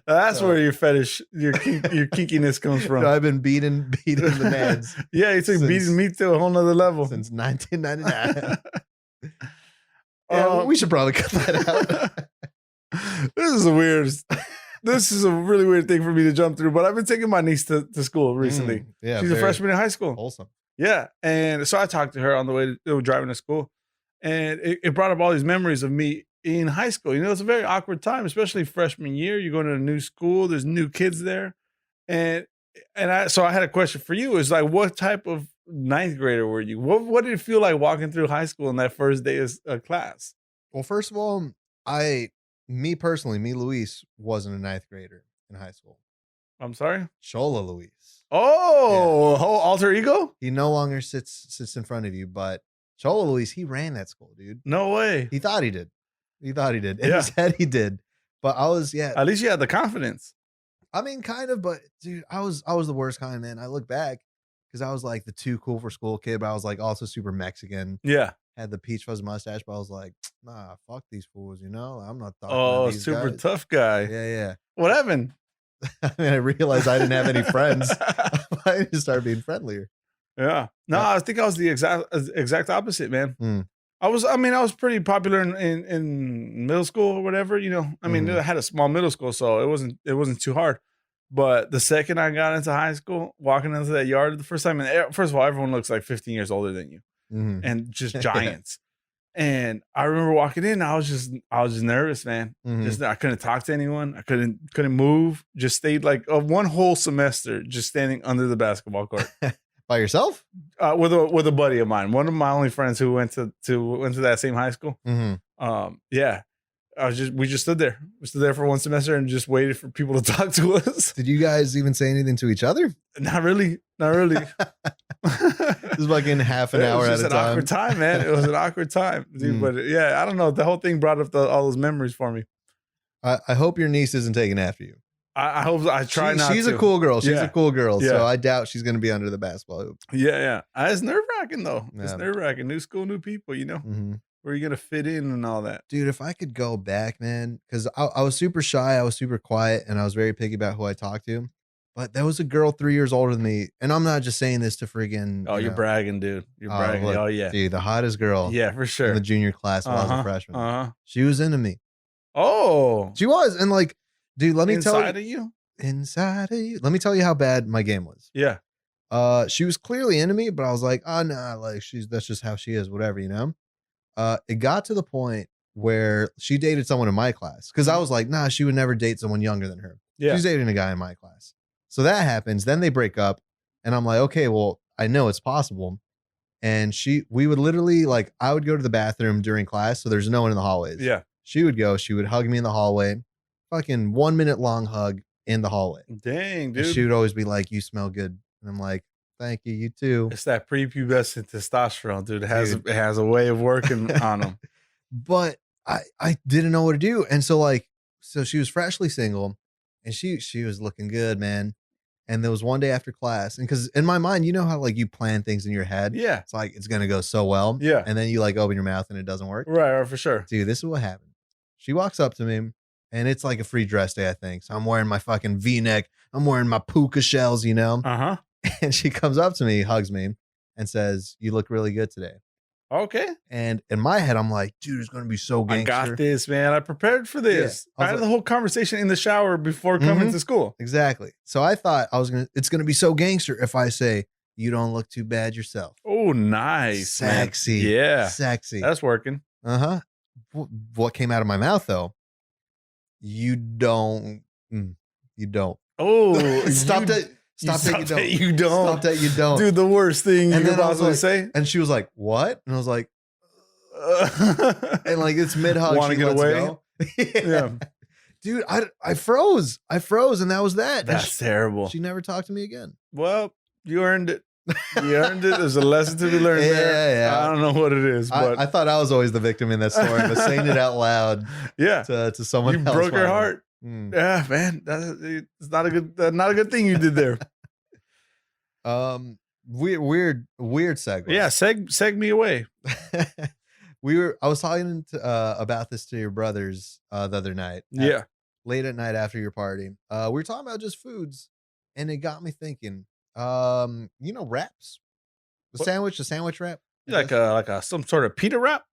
That's where your fetish, your kinkiness comes from. I've been beating the nads. Yeah, you took beating me to a whole nother level since 1999. Yeah, we should probably cut that out. This is a really weird thing for me to jump through, but I've been taking my niece to school recently. Yeah, she's a freshman in high school. Wholesome. Yeah, and so I talked to her on the way driving to school, and it brought up all these memories of me in high school. You know, it's a very awkward time, especially freshman year. You're going to a new school. There's new kids there, and so I had a question for you. Is like, what type of ninth grader were you? What did it feel like walking through high school in that first day of class? Well, first of all, me personally, Luis wasn't a ninth grader in high school. I'm sorry? Chola Luis. Oh, whole alter ego? He no longer sits in front of you, but Chola Luis, he ran that school, dude. No way. He thought he did. In his head, he did. But I was, At least you had the confidence. I mean, kind of, but dude, I was the worst kind, man. I look back because I was like the too cool for school kid, but I was like also super Mexican. Yeah. Had the peach fuzz mustache, but I was like, nah, fuck these fools, you know? I'm not talking to these super guys. tough guy. Yeah. What happened? I mean, I realized I didn't have any friends. I need to start being friendlier. Yeah. No, I think I was the exact opposite, man. Mm. I was pretty popular in middle school or whatever, you know. I mean, I had a small middle school, so it wasn't too hard. But the second I got into high school, walking into that yard the first time, and first of all, everyone looks like 15 years older than you, and just giants. And I remember walking in, I was just nervous, man. Just I couldn't talk to anyone. I couldn't move. Just stayed like one whole semester just standing under the basketball court. By yourself? With a buddy of mine, one of my only friends who went to that same high school. Yeah, we just stood there. We stood there for one semester and just waited for people to talk to us. Did you guys even say anything to each other? Not really. This was like in half an hour at a time. It was an awkward time, man. It was an awkward time, dude. But yeah, I don't know. The whole thing brought up all those memories for me. I hope your niece isn't taking after you. I hope. I try not. She's a cool girl. She's a cool girl. So I doubt she's going to be under the basketball hoop. Yeah. It's nerve wracking though. It's nerve wracking. New school, new people. You know, where are you gonna fit in and all that, dude? If I could go back, man, because I was super shy. I was super quiet, and I was very picky about who I talked to. But there was a girl 3 years older than me, and I'm not just saying this to friggin'. Oh, you're bragging, dude. You're bragging. Look, oh yeah, dude, the hottest girl. Yeah, for sure. In the junior class when I was a freshman. She was into me. Oh, she was, and like, dude, let me tell you. Inside of you. Inside of you. Let me tell you how bad my game was. Yeah. She was clearly into me, but I was like, oh nah, like that's just how she is, whatever, you know? It got to the point where she dated someone in my class. Cause I was like, nah, she would never date someone younger than her. Yeah. She's dating a guy in my class. So that happens. Then they break up. And I'm like, okay, well, I know it's possible. And we would literally like, I would go to the bathroom during class. So there's no one in the hallways. Yeah. She would hug me in the hallway, fucking 1 minute long hug in the hallway. Dang, dude. And she would always be like, you smell good. And I'm like, thank you. You too. It's that prepubescent testosterone, dude. It has a way of working on them. But I didn't know what to do. And so she was freshly single and she was looking good, man. And there was one day after class, and because in my mind, you know how like you plan things in your head? Yeah. It's like, it's going to go so well. Yeah. And then you like open your mouth and it doesn't work. Right, for sure. Dude, this is what happened. She walks up to me and it's like a free dress day, I think. So I'm wearing my fucking V-neck. I'm wearing my puka shells, you know? And she comes up to me, hugs me, and says, you look really good today. Okay. And in my head, I'm like, dude, it's going to be so gangster. I got this, man. I prepared for this. Yeah. I had the whole conversation in the shower before coming to school. Exactly. So I thought it's going to be so gangster if I say, you don't look too bad yourself. Oh, nice. Sexy. Man. Yeah. Sexy. That's working. What came out of my mouth, though? You don't. You don't. Oh, Stop that. Stop that you don't. Stop that you don't. Dude, the worst thing you could possibly say. And she was like, what? And I was like, and like it's mid-hug. Want to get away? Yeah. Dude, I froze. And that was that. That's terrible. She never talked to me again. Well, you earned it. You earned it. There's a lesson to be learned there. Yeah. I don't know what it is, but I thought I was always the victim in that story, but saying it out loud to someone else. You broke her heart. Yeah, man. It's not a good thing you did there. Weird segue. Yeah, seg me away. I was talking about this to your brothers the other night. Late at night after your party. We were talking about just foods, and it got me thinking. You know, wraps. The sandwich wrap. Like some sort of pita wrap?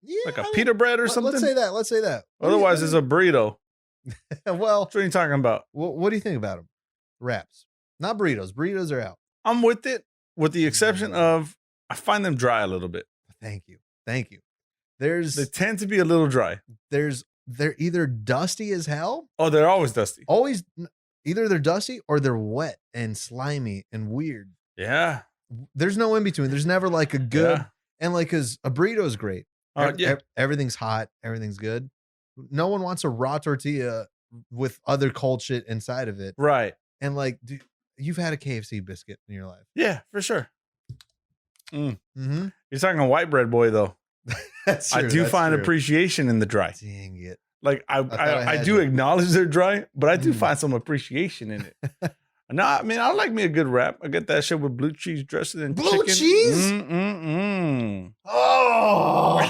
Yeah. Like a pita bread or something? Let's say that. Otherwise, it's a burrito. Well, what are you talking about? What do you think about them? Wraps. Not burritos. Burritos are out. I'm with it, with the exception of I find them dry a little bit. Thank you. They tend to be a little dry. They're either dusty as hell. Oh, they're always dusty. Always. Either they're dusty or they're wet and slimy and weird. Yeah. There's no in between. There's never like a good, and like, cause a burrito is great. Everything's hot. Everything's good. No one wants a raw tortilla with other cold shit inside of it. Right. And like, dude, you've had a KFC biscuit in your life. Yeah, for sure. You're talking a white bread boy though. That's true. I do find appreciation in the dry. Dang it. Like I do acknowledge they're dry, but I do find some appreciation in it. No, I mean, I like me a good wrap. I get that shit with blue cheese dressing and blue chicken. Cheese? Oh.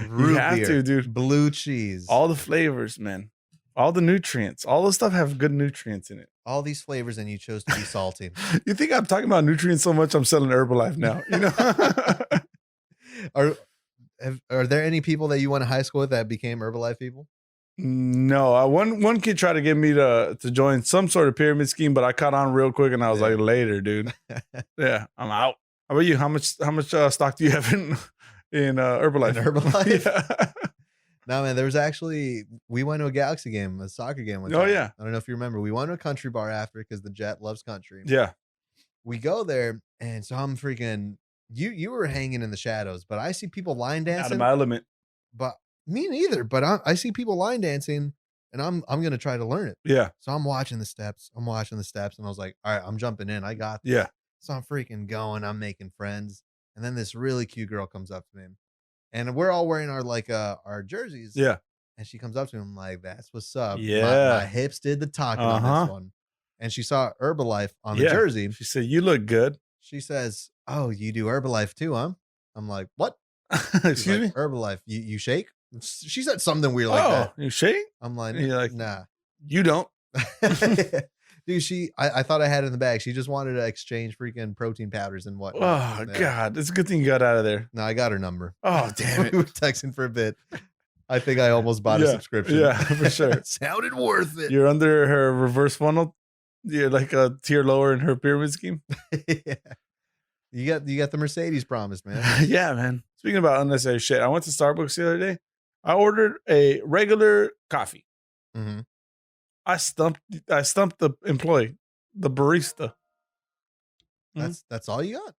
You have to, dude. Blue cheese. All the flavors, man. All the nutrients. All the stuff have good nutrients in it. All these flavors, and you chose to be salty. You think I'm talking about nutrients so much? I'm selling Herbalife now. You know. Are there any people that you went to high school with that became Herbalife people? No, one kid tried to get me to join some sort of pyramid scheme, but I caught on real quick, and I was like, later, dude. Yeah, I'm out. How about you? How much stock do you have in Herbalife? In Herbalife? Yeah. No, man. There was actually, we went to a Galaxy game, a soccer game. One time. Oh yeah. I don't know if you remember. We went to a country bar after because the Jet loves country. Yeah. We go there, and so I'm freaking. You were hanging in the shadows, but I see people line dancing. Out of my element. But me neither. But I see people line dancing, and I'm gonna try to learn it. Yeah. So I'm watching the steps. And I was like, all right, I'm jumping in. I got this. Yeah. So I'm freaking going. I'm making friends, and then this really cute girl comes up to me, and we're all wearing our jerseys. Yeah. And she comes up to me. I'm like, that's what's up. Yeah. My hips did the talking on this one. And she saw Herbalife on the jersey. She said, "You look good." She says, "Oh, you do Herbalife too, huh?" I'm like, "What?" Excuse me? Herbalife. You shake? She said something weird like that. You shake? I'm like, you're like, nah. You don't. Dude, I thought I had it in the bag. She just wanted to exchange freaking protein powders and whatnot. Oh, God. It's a good thing you got out of there. No, I got her number. Oh, damn it. We were texting for a bit. I think I almost bought a subscription. Yeah, for sure. Sounded worth it. You're under her reverse funnel. You're like a tier lower in her pyramid scheme. Yeah. You got the Mercedes promise, man. Yeah, man. Speaking about unnecessary shit, I went to Starbucks the other day. I ordered a regular coffee. Mm-hmm. I stumped the employee, the barista. That's all you got?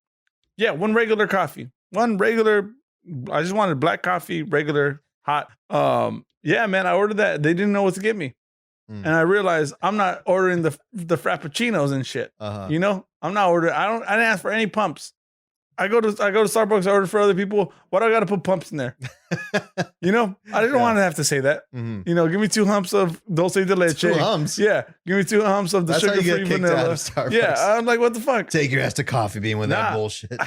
Yeah, one regular coffee. One regular. I just wanted black coffee, regular, hot. Yeah, man. I ordered that. They didn't know what to get me. And I realized I'm not ordering the frappuccinos and shit. You know, I'm not ordering. I didn't ask for any pumps. I go to Starbucks. I order for other people. Why do I got to put pumps in there? You know, I didn't want to have to say that. Mm-hmm. You know, give me 2 humps of dulce de leche. 2 humps. Yeah, give me 2 humps of the sugar-free vanilla. Yeah, I'm like, what the fuck? Take your ass to Coffee Bean with that bullshit.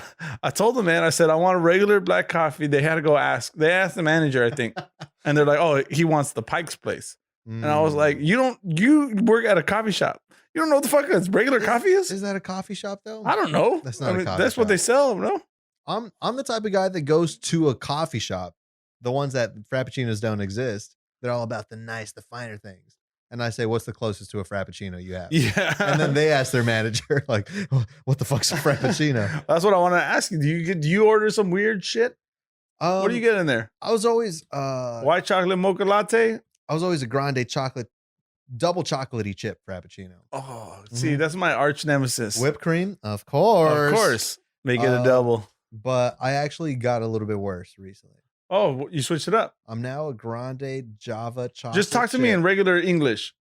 I told them, man. I said I want a regular black coffee. They had to go ask. They asked the manager, I think, and they're like, oh, he wants the Pike's Place. And I was like, you work at a coffee shop. You don't know what the fuck regular coffee is? Is that a coffee shop though? I don't know. That's not a coffee that's shop. what they sell, no? I'm the type of guy that goes to a coffee shop. The ones that Frappuccinos don't exist. They're all about the finer things. And I say, what's the closest to a Frappuccino you have? Yeah. And then they ask their manager, like, what the fuck's a Frappuccino? That's what I want to ask you. Do you order some weird shit? What do you get in there? I was always white chocolate mocha latte. I was always a grande chocolate, double chocolatey chip Frappuccino. Oh, see, that's my arch nemesis. Whipped cream, of course. Of course. Make it a double. But I actually got a little bit worse recently. Oh, you switched it up. I'm now a grande Java chocolate. Just talk to me in regular English.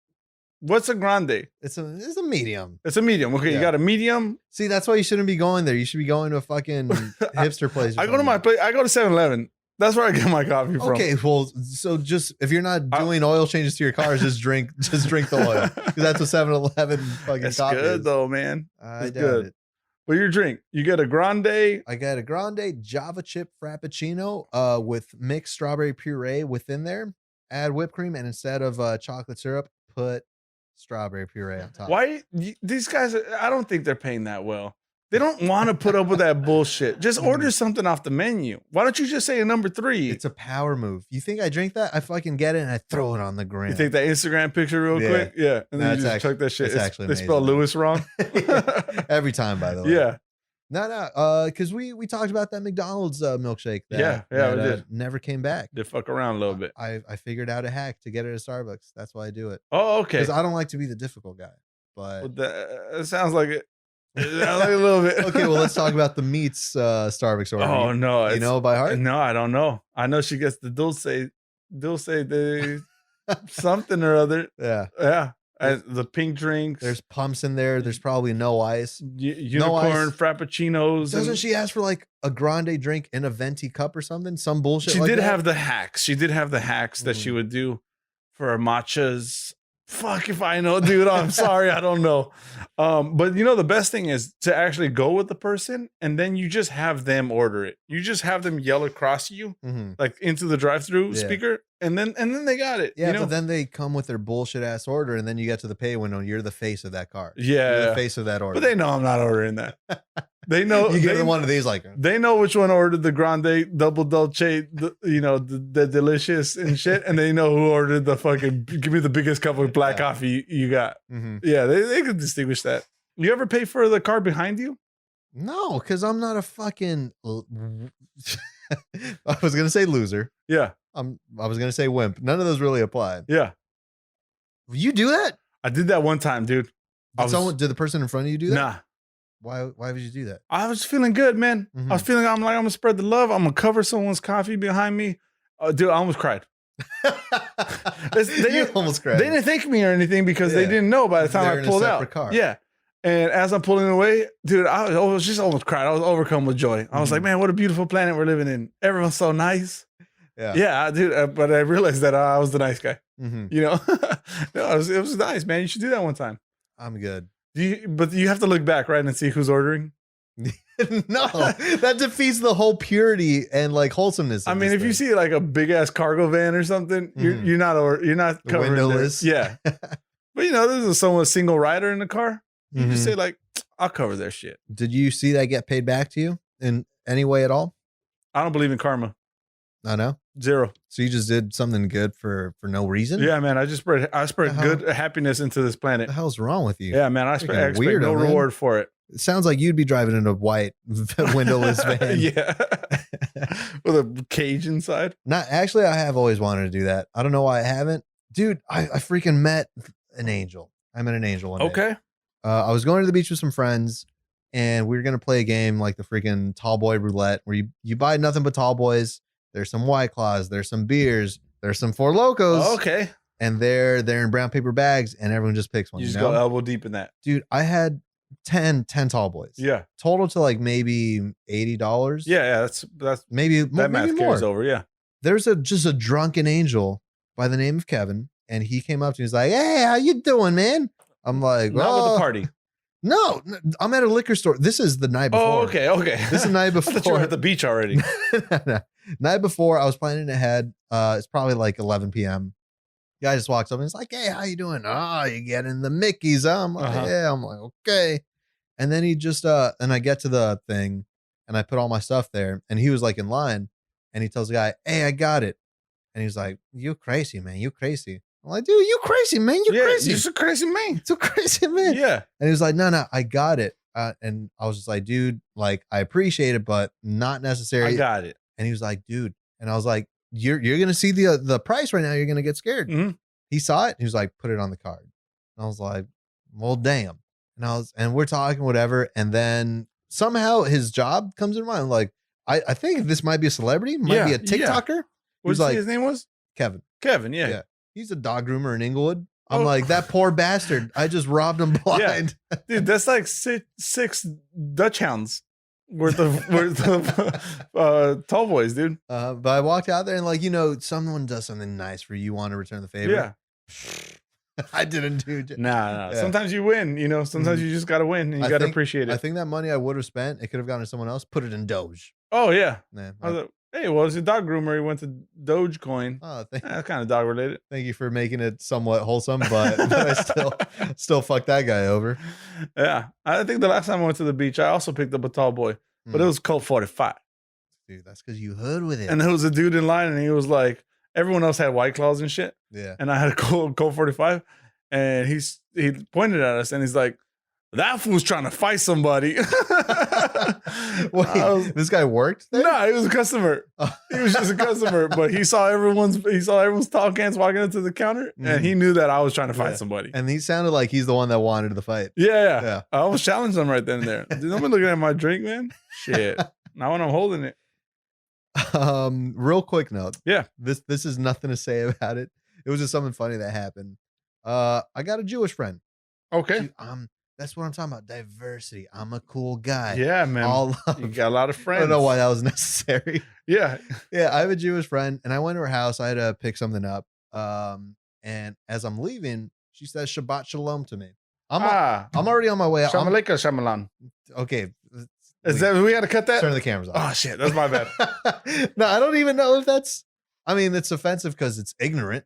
What's a grande? It's a medium. It's a medium. Okay, You got a medium. See, that's why you shouldn't be going there. You should be going to a fucking hipster place. I go to my place. I go to 7-Eleven. That's where I get my coffee from. Okay, well, so just if you're not doing oil changes to your cars, just drink the oil because that's what 7-Eleven fucking That's coffee good is. though, man. I doubt it. Well, your drink, you get a grande. I got a grande Java chip Frappuccino with mixed strawberry puree within there. Add whipped cream, and instead of chocolate syrup, put strawberry puree on top. Why these guys? I don't think they're paying that well. They don't want to put up with that bullshit. Just order something off the menu. Why don't you just say a number 3? It's a power move. You think I drink that? I fucking get it and I throw it on the ground. You take that Instagram picture real quick? Yeah. And then you just chuck that shit. It's actually they amazing. spell Lewis wrong. Every time, by the way. Yeah. No, because we talked about that McDonald's milkshake. That, we did. Never came back. They fuck around a little bit. I figured out a hack to get it at Starbucks. That's why I do it. Oh, okay. Because I don't like to be the difficult guy. But that sounds like it. Sounds like a little bit. Okay, well, let's talk about the meats Starbucks order. Oh no, you know by heart? No, I don't know. I know she gets the dulce de something or other. Yeah. And the pink drinks. There's pumps in there. There's probably no ice. Unicorn frappuccinos. Doesn't she ask for like a grande drink in a venti cup or something? Some bullshit. She like did that? have the hacks. She did have the hacks that she would do for her matchas Fuck if I know, dude. I'm sorry, I don't know. But you know, the best thing is to actually go with the person and then you just have them order it. You just have them yell across you, like into the drive-through speaker, and then they got it. Yeah, you know? but then they come with their bullshit ass order, and then you get to the pay window. You're the face of that car. Yeah, you're the face of that order. But they know I'm not ordering that. They know you give them one of these, like they know which one ordered the grande double dolce, the delicious and shit, and they know who ordered the fucking give me the biggest cup of black coffee you got. Yeah, they can distinguish that. You ever pay for the car behind you? No, because I'm not a fucking. I was gonna say loser. Yeah, I was gonna say wimp. None of those really apply. Yeah, you do that? I did that one time, dude. Did the person in front of you do that? Nah. Why would you do that? I was feeling good, man. I was feeling I'm gonna spread the love. I'm gonna cover someone's coffee behind me. Dude, I almost cried. You almost cried. They didn't thank me or anything because they didn't know by the time I pulled out. Car. Yeah. And as I'm pulling away, dude, I was just almost cried. I was overcome with joy. I was like, man, what a beautiful planet we're living in. Everyone's so nice. Yeah, dude. But I realized that I was the nice guy. You know, no, it was nice, man. You should do that one time. I'm good. But you have to look back, right, and see who's ordering. No, that defeats the whole purity and like wholesomeness. I mean, if you see like a big ass cargo van or something, you're not covering windowless. Yeah, but you know, there's someone single rider in the car. You just say like, I'll cover their shit. Did you see that get paid back to you in any way at all? I don't believe in karma. I know. Zero. So you just did something good for no reason? Yeah, man. I spread good happiness into this planet. What the hell's wrong with you? Yeah, man. I expect no reward for it. It sounds like you'd be driving in a white windowless van. Yeah. With a cage inside. Actually, I have always wanted to do that. I don't know why I haven't. Dude, I freaking met an angel. I met an angel one day. Okay. I was going to the beach with some friends and we were going to play a game like the freaking tall boy roulette where you buy nothing but tall boys. There's some White Claws. There's some beers. There's some Four Locos. Oh, okay. And they're in brown paper bags and everyone just picks one. You just go elbow deep in that. Dude, I had 10 tall boys. Yeah. Total to like maybe $80. Yeah. That's maybe that math carries over. Yeah. There's just a drunken angel by the name of Kevin. And he came up to me. He's like, hey, how you doing, man? I'm like, not with the party. No, I'm at a liquor store. This is the night before. Oh, okay. This is the night before. I thought you were at the beach already. No. Night before, I was planning ahead. It's probably like 11 p.m. Guy just walks up and he's like, hey, how you doing? Oh, you getting the Mickeys, huh? I'm like, yeah. I'm like, okay. And then he just, and I get to the thing and I put all my stuff there and he was like in line and he tells the guy, hey, I got it. And he's like, you crazy, man. You crazy. I'm like, dude, you crazy, man. You crazy. You're a crazy man. It's a crazy man. Yeah. And he was like, no, I got it. And I was just like, dude, like, I appreciate it, but not necessary. I got it. And he was like, dude. And I was like, you're going to see the price right now. You're going to get scared. He saw it. He was like, put it on the card. And I was like, well, damn. And we're talking, whatever. And then somehow his job comes in mind. Like, I think this might be a celebrity, might be a TikToker. Yeah. What did his name was? Kevin. Yeah. He's a dog groomer in Inglewood. I'm like, that poor bastard. I just robbed him blind. Yeah. Dude, that's like six Dutch hounds worth of tall boys, dude. But I walked out there and like, someone does something nice for you, you want to return the favor. Yeah. I didn't do it. Nah. Yeah. Sometimes you win, sometimes you just got to win and you got to appreciate it. I think that money I would have spent, it could have gone to someone else, put it in Doge. Oh, yeah. Nah, I was like, hey, well, it's a dog groomer. He went to Dogecoin. Oh, that's kind of dog related. Thank you for making it somewhat wholesome, but I still fucked that guy over. Yeah. I think the last time I went to the beach, I also picked up a tall boy, but it was Colt 45. Dude, that's because you hood with it. And there was a dude in line and he was like, everyone else had White Claws and shit. Yeah. And I had a Colt 45 and he pointed at us and he's like, that fool's trying to fight somebody. Wait, this guy worked there? No, he was a customer. He was just a customer, but he saw everyone's tall cans walking into the counter, and he knew that I was trying to fight somebody. And he sounded like he's the one that wanted the fight. Yeah. I almost challenged him right then and there. Dude, I'm looking at my drink, man. Shit. Not when I'm holding it. Real quick note. Yeah. This is nothing to say about it. It was just something funny that happened. I got a Jewish friend. Okay. Dude, that's what I'm talking about. Diversity. I'm a cool guy. Yeah, man. You got a lot of friends. I don't know why that was necessary. Yeah. Yeah. I have a Jewish friend and I went to her house. I had to pick something up. And as I'm leaving, She says Shabbat Shalom to me. I'm already on my way out. Shamalika Shamalan. Okay. Is that we got to cut that? Turn the cameras off. Oh shit, that's my bad. No, I don't even know if that's. I mean, it's offensive because it's ignorant.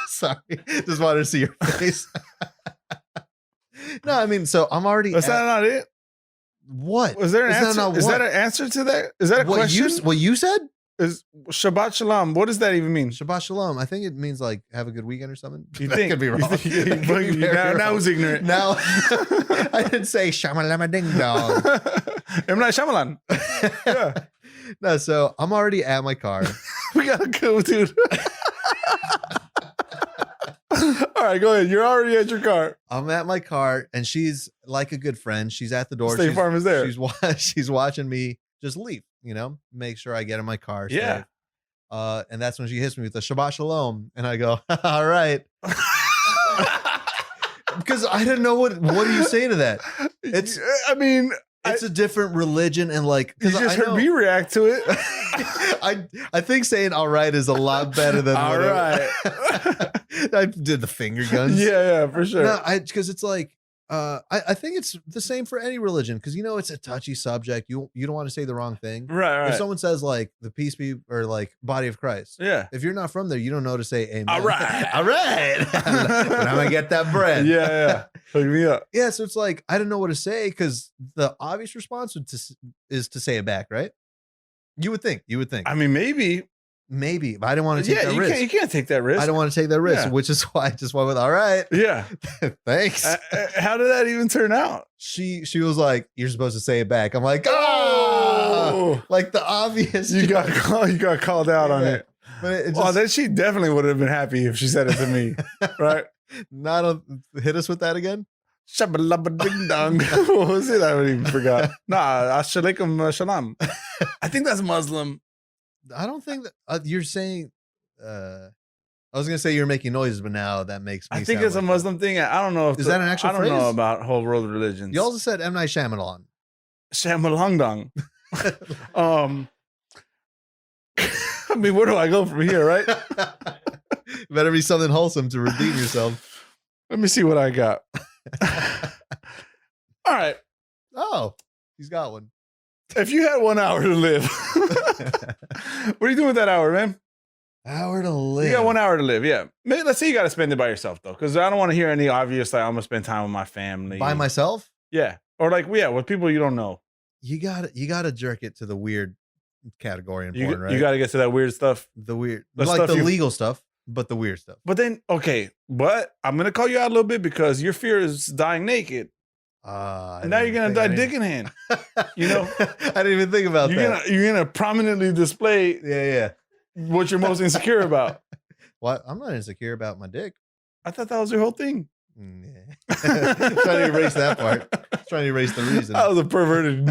Sorry, just wanted to see your face. No, I mean, so I'm already. Is that not it? What? Was there an Is answer? Is that an answer to that? Is that a question? What you said? Is Shabbat Shalom? What does that even mean? Shabbat Shalom. I think it means like have a good weekend or something. You That think? could be wrong. Now who's ignorant? Now I didn't say shamalama ding dong. I'm not Shyamalan. Yeah. No, so I'm already at my car. We gotta go, dude. All right, go ahead. You're already at your car. I'm at my car, and she's like a good friend. She's at the door. State Farm is there. She's watching me just leave. Make sure I get in my car. Yeah. Safe. And that's when she hits me with the Shabbat Shalom, and I go, all right. Because I didn't know what do you say to that? It's a different religion, and like you just heard me react to it. I think saying all right is a lot better than all right. I did the finger guns. Yeah, for sure. No, because it's like I think it's the same for any religion, because it's a touchy subject. You don't want to say the wrong thing. Right. If someone says like the peace be or like body of Christ, yeah. if you're not from there, you don't know to say amen. All right. All right. But I'm gonna get that bread. Yeah. Hook me up. Yeah. So it's like I didn't know what to say, because the obvious response is to say it back, right? You would think. I mean, maybe, but I didn't want to take that risk. You can't take that risk. I don't want to take that risk, which is why I just went with all right. Yeah. Thanks. How did that even turn out? She was like, you're supposed to say it back. I'm like, oh, like the obvious. You got called out on it. But it just, then she definitely would have been happy if she said it to me, right? Hit us with that again. Shabba ding dong. What was it? I don't even forgot. Nah, Assalamualaikum Shalom. I think that's Muslim. I don't think that you're saying. I was gonna say you're making noises, but now that makes me. I think it's a Muslim thing. I don't know if is that an actual phrase? I don't know about whole world religions. You also said M. Night Shyamalan. Shyamalan dong. I mean, where do I go from here, right? Better be something wholesome to redeem yourself. Let me see what I got. All right. Oh, he's got one. If you had 1 hour to live, what are you doing with that hour, man? Hour to live. You got 1 hour to live, yeah. Maybe, let's say you got to spend it by yourself, though, because I don't want to hear any obvious, like, I'm going to spend time with my family. By myself? Yeah. Or, like, with people you don't know. You gotta jerk it to the weird category in porn, right? You got to get to that weird stuff. The weird. The like stuff the legal stuff, but the weird stuff. But then, okay, but I'm going to call you out a little bit because your fear is dying naked. And now you're gonna die dick in hand. I didn't even think about that. You're gonna prominently display what you're most insecure about. What? I'm not insecure about my dick. I thought that was your whole thing. Yeah. Trying to erase that part. Trying to erase the reason. That was a perverted.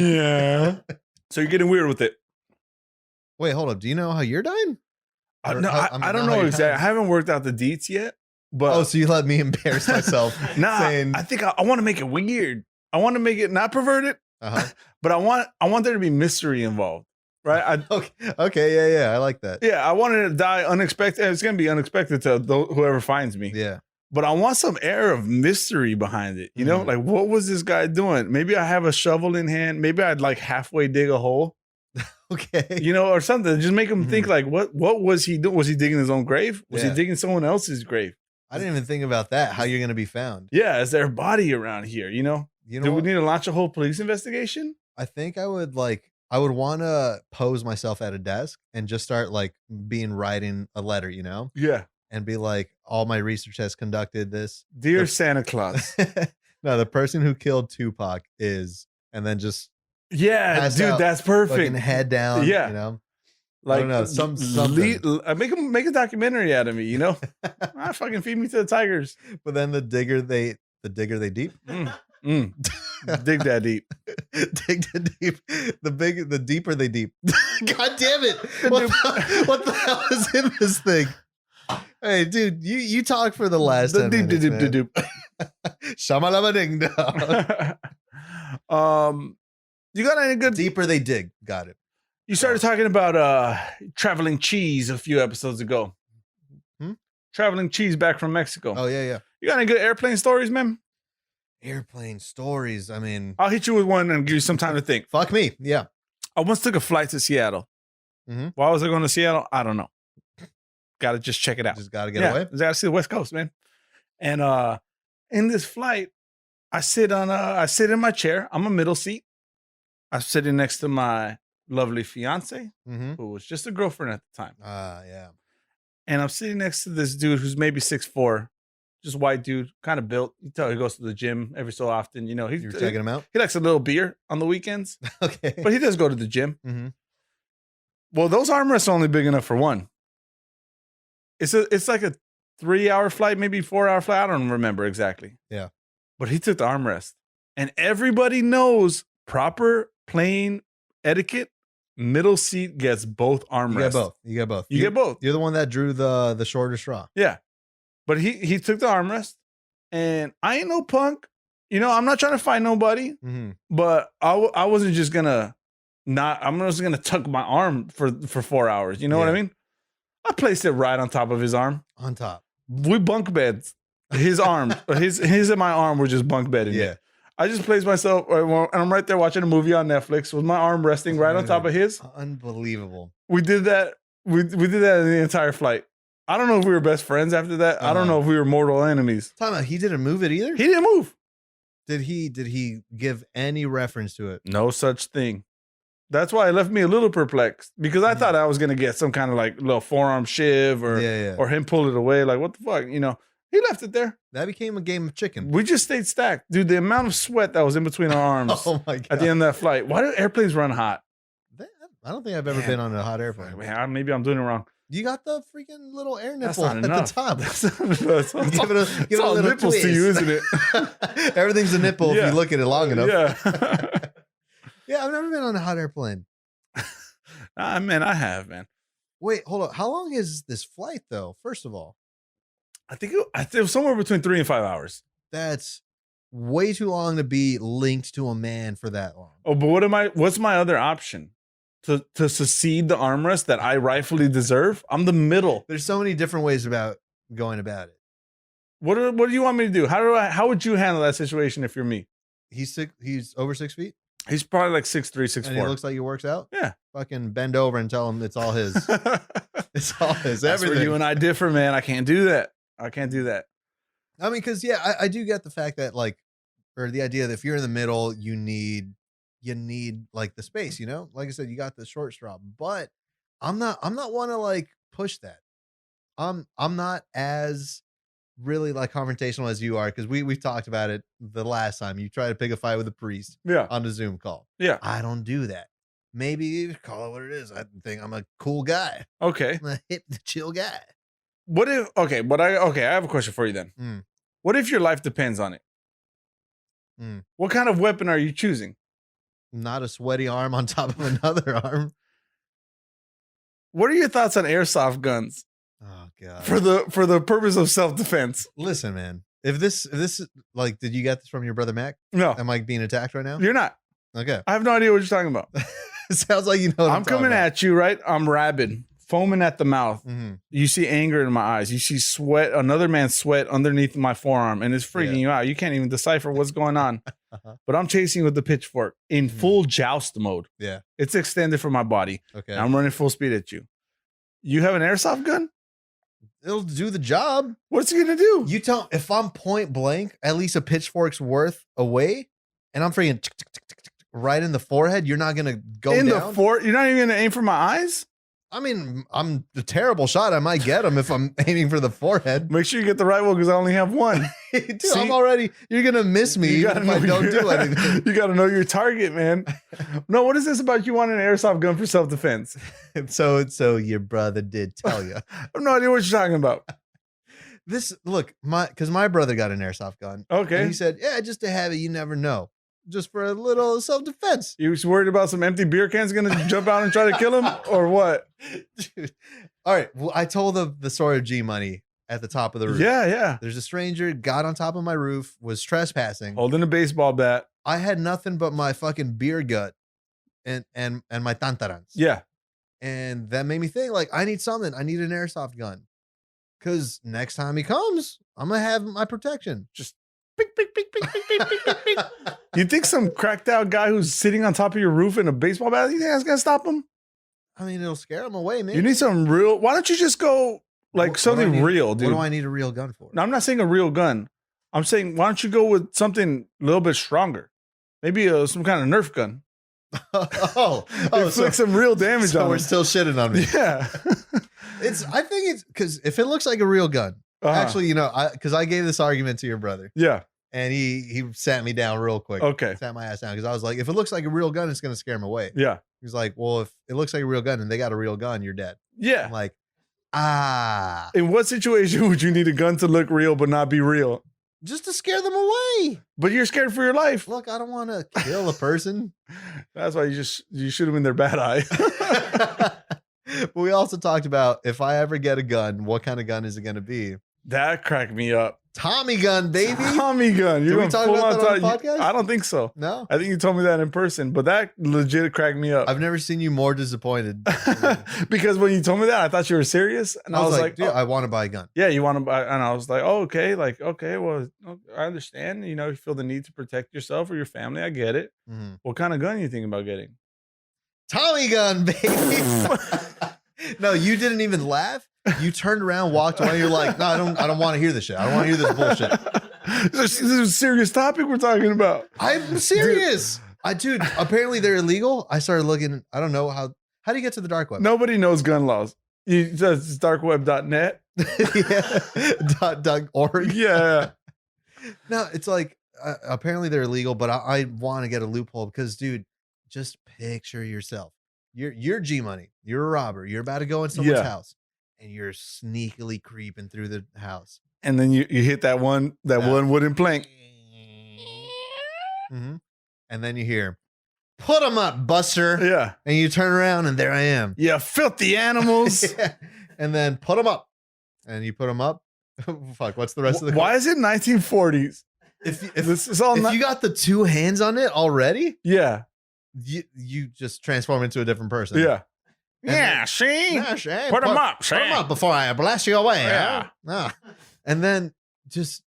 Yeah. So you're getting weird with it. Wait, hold up. Do you know how you're dying? No, I don't know exactly. I haven't worked out the deets yet. But so you let me embarrass myself? Saying, I think I want to make it weird. I want to make it not perverted, but I want there to be mystery involved, right? Okay, yeah, I like that. Yeah, I wanted to die unexpected. It's gonna be unexpected to whoever finds me. Yeah, but I want some air of mystery behind it. You know, like what was this guy doing? Maybe I have a shovel in hand. Maybe I'd like halfway dig a hole. Okay, or something. Just make him think like, what was he doing? Was he digging his own grave? Was he digging someone else's grave? I didn't even think about that. How you're going to be found? Yeah, is there a body around here? Do we need to launch a whole police investigation? I think I would want to pose myself at a desk and just start like writing a letter, Yeah, and be like, all my research has conducted this. Dear Santa Claus. No, the person who killed Tupac is, and then just dude, that's perfect. Head down, Like, I don't know, something. Make a documentary out of me, fucking feed me to the tigers. But then the digger they deep. Dig that deep. Dig the deep. The deeper they deep. God damn it! What the hell is in this thing? Hey, dude, you talk for the last. The deep. Shamalama ding dong. You got any good? Deeper they dig. Got it. You started talking about traveling cheese a few episodes ago. traveling cheese back from Mexico. Oh yeah. You got any good airplane stories, man? Airplane stories. I mean, I'll hit you with one and give you some time to think. fuck me. Yeah. I once took a flight to Seattle. Mhm. Why was I going to Seattle? I don't know. Got to just check it out. Just got to get away. Got to see the West Coast, man. And in this flight, I sit in my chair. I'm a middle seat. I'm sitting next to my lovely fiance, Mm-hmm. who was just a girlfriend at the time. Yeah. And I'm sitting next to this dude who's maybe 6'4", just white dude, kind of built. You tell he goes to the gym every so often. You know, You're checking him out? He likes a little beer on the weekends, Okay. but he does go to the gym. Mm-hmm. Well, those armrests are only big enough for one. It's like a 3-hour flight, maybe 4-hour flight. I don't remember exactly. Yeah. But he took the armrest. And everybody knows proper plane etiquette. Middle seat gets both armrests. You get both. You get both. You get both. You're the one that drew the shorter straw. Yeah. But he took the armrest. And I ain't no punk. You know, I'm not trying to fight nobody. Mm-hmm. But I wasn't just gonna I'm just gonna tuck my arm for 4 hours. You know what I mean? I placed it right on top of his arm. On top. We bunk beds. His arm, his and my arm were just bunk bedding. Yeah. I just placed myself, and I'm right there watching a movie on Netflix with my arm resting right on top of his. Unbelievable. We did that. We did that in the entire flight. I don't know if we were best friends after that. I don't know if we were mortal enemies. Time out. He didn't move it either? He didn't move. Did he give any reference to it? No such thing. That's why it left me a little perplexed because I thought I was gonna get some kind of like little forearm shiv or him pull it away. Like what the fuck, you know? He left it there. That became a game of chicken. We just stayed stacked, dude. The amount of sweat that was in between our arms. Oh my god! At the end of that flight, why do airplanes run hot? I don't think I've ever been on a hot airplane. Maybe I'm doing it wrong. You got the freaking little air That's nipple not at enough. the top. Give it a little nipples twist. to you, isn't it? Everything's a nipple if you look at it long enough. Yeah. Yeah, I've never been on a hot airplane. Man, I have, man. Wait, hold on. How long is this flight, though? First of all, I think it was somewhere between 3 and 5 hours. that's way too long to be linked to a man for that long. Oh, but what's my other option? To secede the armrest that I rightfully deserve? I'm the middle. There's so many different ways about going about it. What do you want me to do? How would you handle that situation if you're me? He's over 6 feet. He's probably like 6'3", 6'4". And he looks like he works out. Yeah. Fucking bend over and tell him it's all his. It's all his. That's Everything. where you and I differ, man. I can't do that. I mean, because I do get the fact that or the idea that if you're in the middle, you need like the space, you know. Like I said, you got the short straw, but I'm not one to push that. I'm not as really confrontational as you are because we've talked about it the last time you tried to pick a fight with a priest on a Zoom call. Yeah. I don't do that. Maybe call it what it is. I think I'm a cool guy. Okay. I'm a hip, chill guy. I have a question for you then. What if your life depends on it? What kind of weapon are you choosing? Not a sweaty arm on top of another arm. What are your thoughts on airsoft guns? Oh god. For the purpose of self-defense. Listen, man. If this is did you get this from your brother Mac? No. Am I being attacked right now? You're not. Okay. I have no idea what you're talking about. It sounds like you know what I'm coming at you, right? I'm rabid, foaming at the mouth. Mm-hmm. You see anger in my eyes. You see sweat, another man's sweat underneath my forearm, and it's freaking you out. You can't even decipher what's going on. But I'm chasing with the pitchfork in full joust mode. Yeah. It's extended from my body. Okay. I'm running full speed at you. You have an airsoft gun? It'll do the job. What's it gonna do? You tell if I'm point blank, at least a pitchfork's worth away, and I'm freaking right in the forehead, you're not gonna go in down. You're not even gonna aim for my eyes? I mean, I'm a terrible shot. I might get him if I'm aiming for the forehead. Make sure you get the right one because I only have one. Dude, you're gonna miss me even if I don't do anything. You gotta know your target, man. No, what is this about you wanting an airsoft gun for self-defense? So your brother did tell you. I have no idea what you're talking about. Because my brother got an airsoft gun. Okay. And he said, yeah, just to have it, you never know. Just for a little self-defense. You was worried about some empty beer cans gonna jump out and try to kill him, or what? Dude. All right. Well, I told the story of G Money at the top of the roof. Yeah. There's a stranger got on top of my roof, was trespassing, holding a baseball bat. I had nothing but my fucking beer gut and my tantarans. Yeah. And that made me think I need something. I need an airsoft gun. Because next time he comes, I'm gonna have my protection. Just pick, pick, pick, pick, pick, pick, pick, pick, pick. You think some cracked out guy who's sitting on top of your roof in a baseball bat, you think that's gonna stop him? I mean, it'll scare him away, man. You need some real. Why don't you just go like something real, dude? What do I need a real gun for? No, I'm not saying a real gun. I'm saying, why don't you go with something a little bit stronger? Maybe some kind of Nerf gun. So some real damage on we're him. still shitting on me. Yeah. I think it's because if it looks like a real gun, actually, because I gave this argument to your brother. Yeah. And he sat me down real quick. Okay. Sat my ass down because I was like, if it looks like a real gun, it's going to scare him away. Yeah. He's like, well, if it looks like a real gun and they got a real gun, you're dead. Yeah. I'm like, In what situation would you need a gun to look real but not be real? just to scare them away. But you're scared for your life. Look, I don't want to kill a person. That's why you should have been their bad eye. But we also talked about if I ever get a gun, what kind of gun is it going to be? That cracked me up. Tommy gun, baby. Tommy gun. Did we talk about that on the podcast? I don't think so. No? I think you told me that in person, but that legit cracked me up. I've never seen you more disappointed. Because when you told me that, I thought you were serious. And I was like, dude, I want to buy a gun. Yeah, you want to buy? And I was like, oh, okay. Like, okay, well, I understand. You know, you feel the need to protect yourself or your family. I get it. Mm-hmm. What kind of gun are you thinking about getting? Tommy gun, baby. No, you didn't even laugh. You turned around, walked away. You're like, no, I don't want to hear this shit. I don't want to hear this bullshit. This is a serious topic we're talking about. I'm serious. Dude, apparently they're illegal. I started looking. I don't know how do you get to the dark web? Nobody knows gun laws. It's darkweb.net. Yeah. .org. Yeah. No, it's like apparently they're illegal, but I want to get a loophole because, dude, just picture yourself. You're G Money. You're a robber. You're about to go in someone's house, and you're sneakily creeping through the house. And then you hit that one wooden plank. Mm-hmm. And then you hear, "Put them up, Buster." Yeah. And you turn around, and there I am. Yeah, filthy animals. Yeah. And then put them up, and you put them up. Fuck. What's the rest of the? Why is it 1940s? If this is all, if you got the two hands on it already, yeah. You just transform into a different person. Yeah. And See? Put Put them up. Put them up before I blast you away. Yeah. Huh? And then just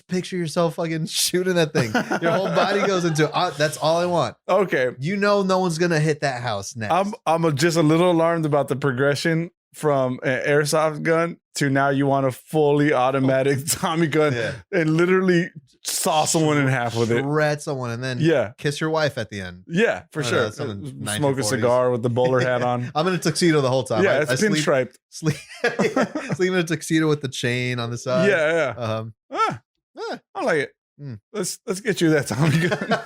picture yourself fucking shooting that thing. Your whole body goes into that's all I want. Okay. No one's gonna hit that house next. I'm just a little alarmed about the progression from an airsoft gun to now you want a fully automatic Tommy gun and literally saw someone in half with it. Shred someone and then kiss your wife at the end. Yeah, for sure. Smoke a cigar with the bowler hat on. I'm in a tuxedo the whole time. Yeah, it's pinstriped. Sleep in a tuxedo with the chain on the side. Yeah. I like it. Let's get you that Tommy gun.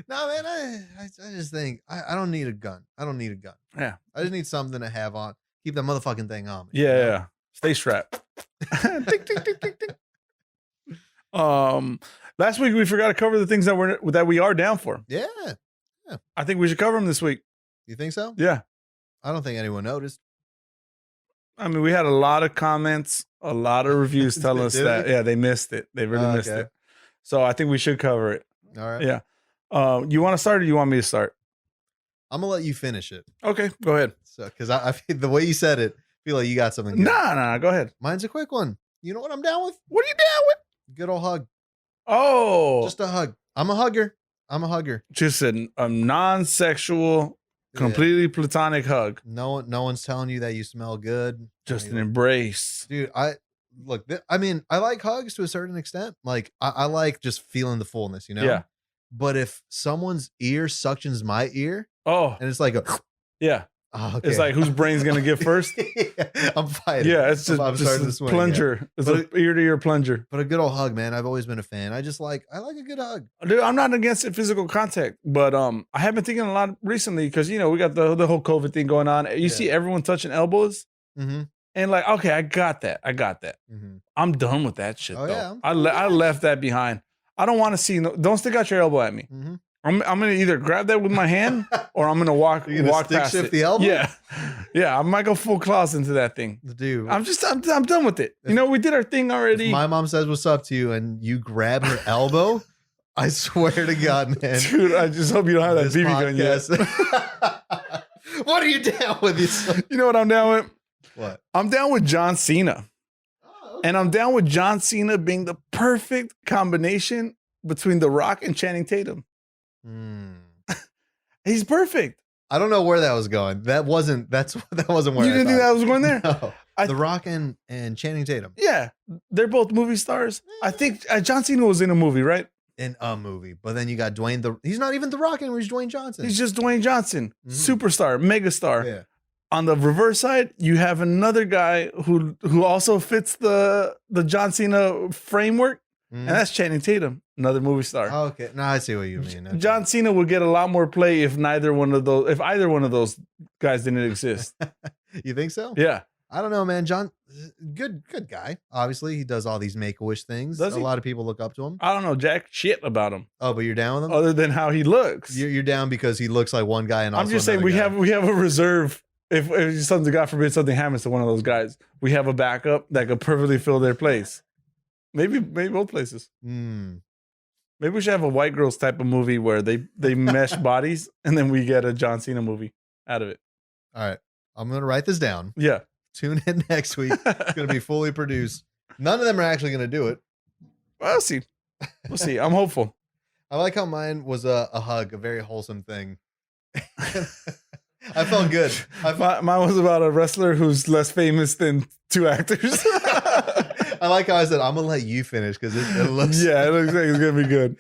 No, man, I just think I don't need a gun. I don't need a gun. Yeah. I just need something to have on. Keep that motherfucking thing on me. Yeah. Stay strapped. Tick, tick, tick, tick, tick. Last week we forgot to cover the things that we are down for. Yeah. I think we should cover them this week. You think so? Yeah. I don't think anyone noticed. I mean, we had a lot of comments, a lot of reviews telling us that they missed it. They really missed it. So I think we should cover it. All right. Yeah. You want to start or you want me to start? I'm gonna let you finish it. Okay, go ahead. So, because I feel the way you said it, I feel like you got something good. Nah, go ahead. Mine's a quick one. You know what I'm down with? What are you down with? Good old hug. Oh, just a hug. I'm a hugger. Just a non-sexual, completely platonic hug. No one's telling you that you smell good. Just an embrace, dude. I like hugs to a certain extent. Like I like just feeling the fullness, you know. Yeah. But if someone's ear suctions my ear, and it's like okay. It's like whose brain's gonna get first? I'm fighting. Yeah, it's just to swing, plunger. It's an ear-to-ear plunger. But a good old hug, man. I've always been a fan. I like a good hug. Dude, I'm not against it, physical contact, but I have been thinking a lot recently because we got the whole COVID thing going on. You see everyone touching elbows, and like, okay, I got that. I'm done with that shit. Though. Yeah, I left that behind. I don't want to see. Don't stick out your elbow at me. I'm gonna either grab that with my hand or I'm gonna walk past it. The elbow? Yeah. I might go full claws into that thing. Dude, I'm done with it. We did our thing already. If my mom says what's up to you and you grab her elbow, I swear to God, man. Dude, I just hope you don't have that BB gun yet. What are you down with? You know what I'm down with? What? I'm down with John Cena. And I'm down with John Cena being the perfect combination between The Rock and Channing Tatum. He's perfect. I don't know where that was going. That wasn't where You didn't think that was going there? No. The Rock and Channing Tatum. Yeah, they're both movie stars. I think John Cena was in a movie, right? In a movie. But then you got Dwayne, he's not even The Rock anymore, he's Dwayne Johnson. He's just Dwayne Johnson, superstar, megastar. Yeah. On the reverse side, you have another guy who also fits the John Cena framework, and that's Channing Tatum, another movie star. Oh, okay, no, I see what you mean. Okay. John Cena would get a lot more play if either one of those guys didn't exist. You think so? Yeah. I don't know, man. John, good guy. Obviously, he does all these Make-A-Wish things. Does he? A lot of people look up to him. I don't know jack shit about him. Oh, but you're down with him? Other than how he looks. You're down because he looks like one guy and also I'm just saying we have a reserve. If something, God forbid, something happens to one of those guys, we have a backup that could perfectly fill their place. Maybe both places. Maybe we should have a White Girls type of movie where they mesh bodies, and then we get a John Cena movie out of it. All right. I'm going to write this down. Yeah. Tune in next week. It's going to be fully produced. None of them are actually going to do it. We'll see. We'll see. I'm hopeful. I like how mine was a hug, a very wholesome thing. I felt good. Mine was about a wrestler who's less famous than two actors. I like how I said, I'm going to let you finish because it looks... Yeah, it looks like it's going to be good.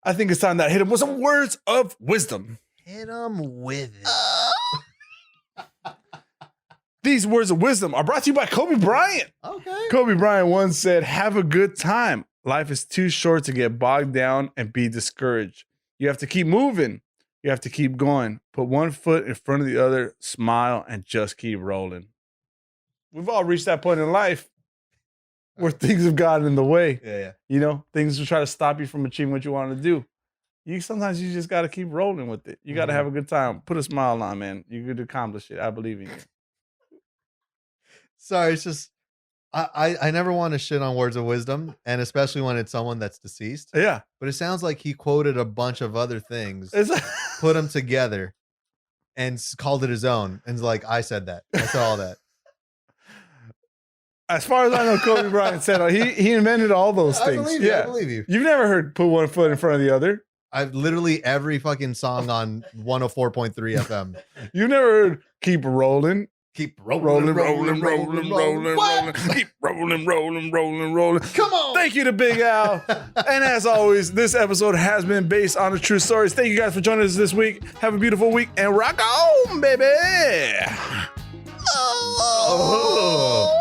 I think it's time that I hit him with some words of wisdom. Hit him with it. These words of wisdom are brought to you by Kobe Bryant. Okay. Kobe Bryant once said, have a good time. Life is too short to get bogged down and be discouraged. You have to keep moving. You have to keep going. Put one foot in front of the other, smile, and just keep rolling. We've all reached that point in life where things have gotten in the way. Yeah. You know, things will try to stop you from achieving what you want to do. Sometimes you just got to keep rolling with it. You got to have a good time. Put a smile on, man. You could accomplish it. I believe in you. Sorry, it's just I never want to shit on words of wisdom, and especially when it's someone that's deceased. Yeah. But it sounds like he quoted a bunch of other things, put them together, and called it his own. And like, I said that. I said all that. As far as I know, Kobe Bryant said he invented all those things. I believe you. You've never heard put one foot in front of the other. I've literally every fucking song on 104.3 FM. You've never heard keep rolling. Keep Rolling. What? Keep rolling. Come on. Thank you to Big Al. And as always, this episode has been based on the true stories. Thank you guys for joining us this week. Have a beautiful week and rock on, baby. Oh.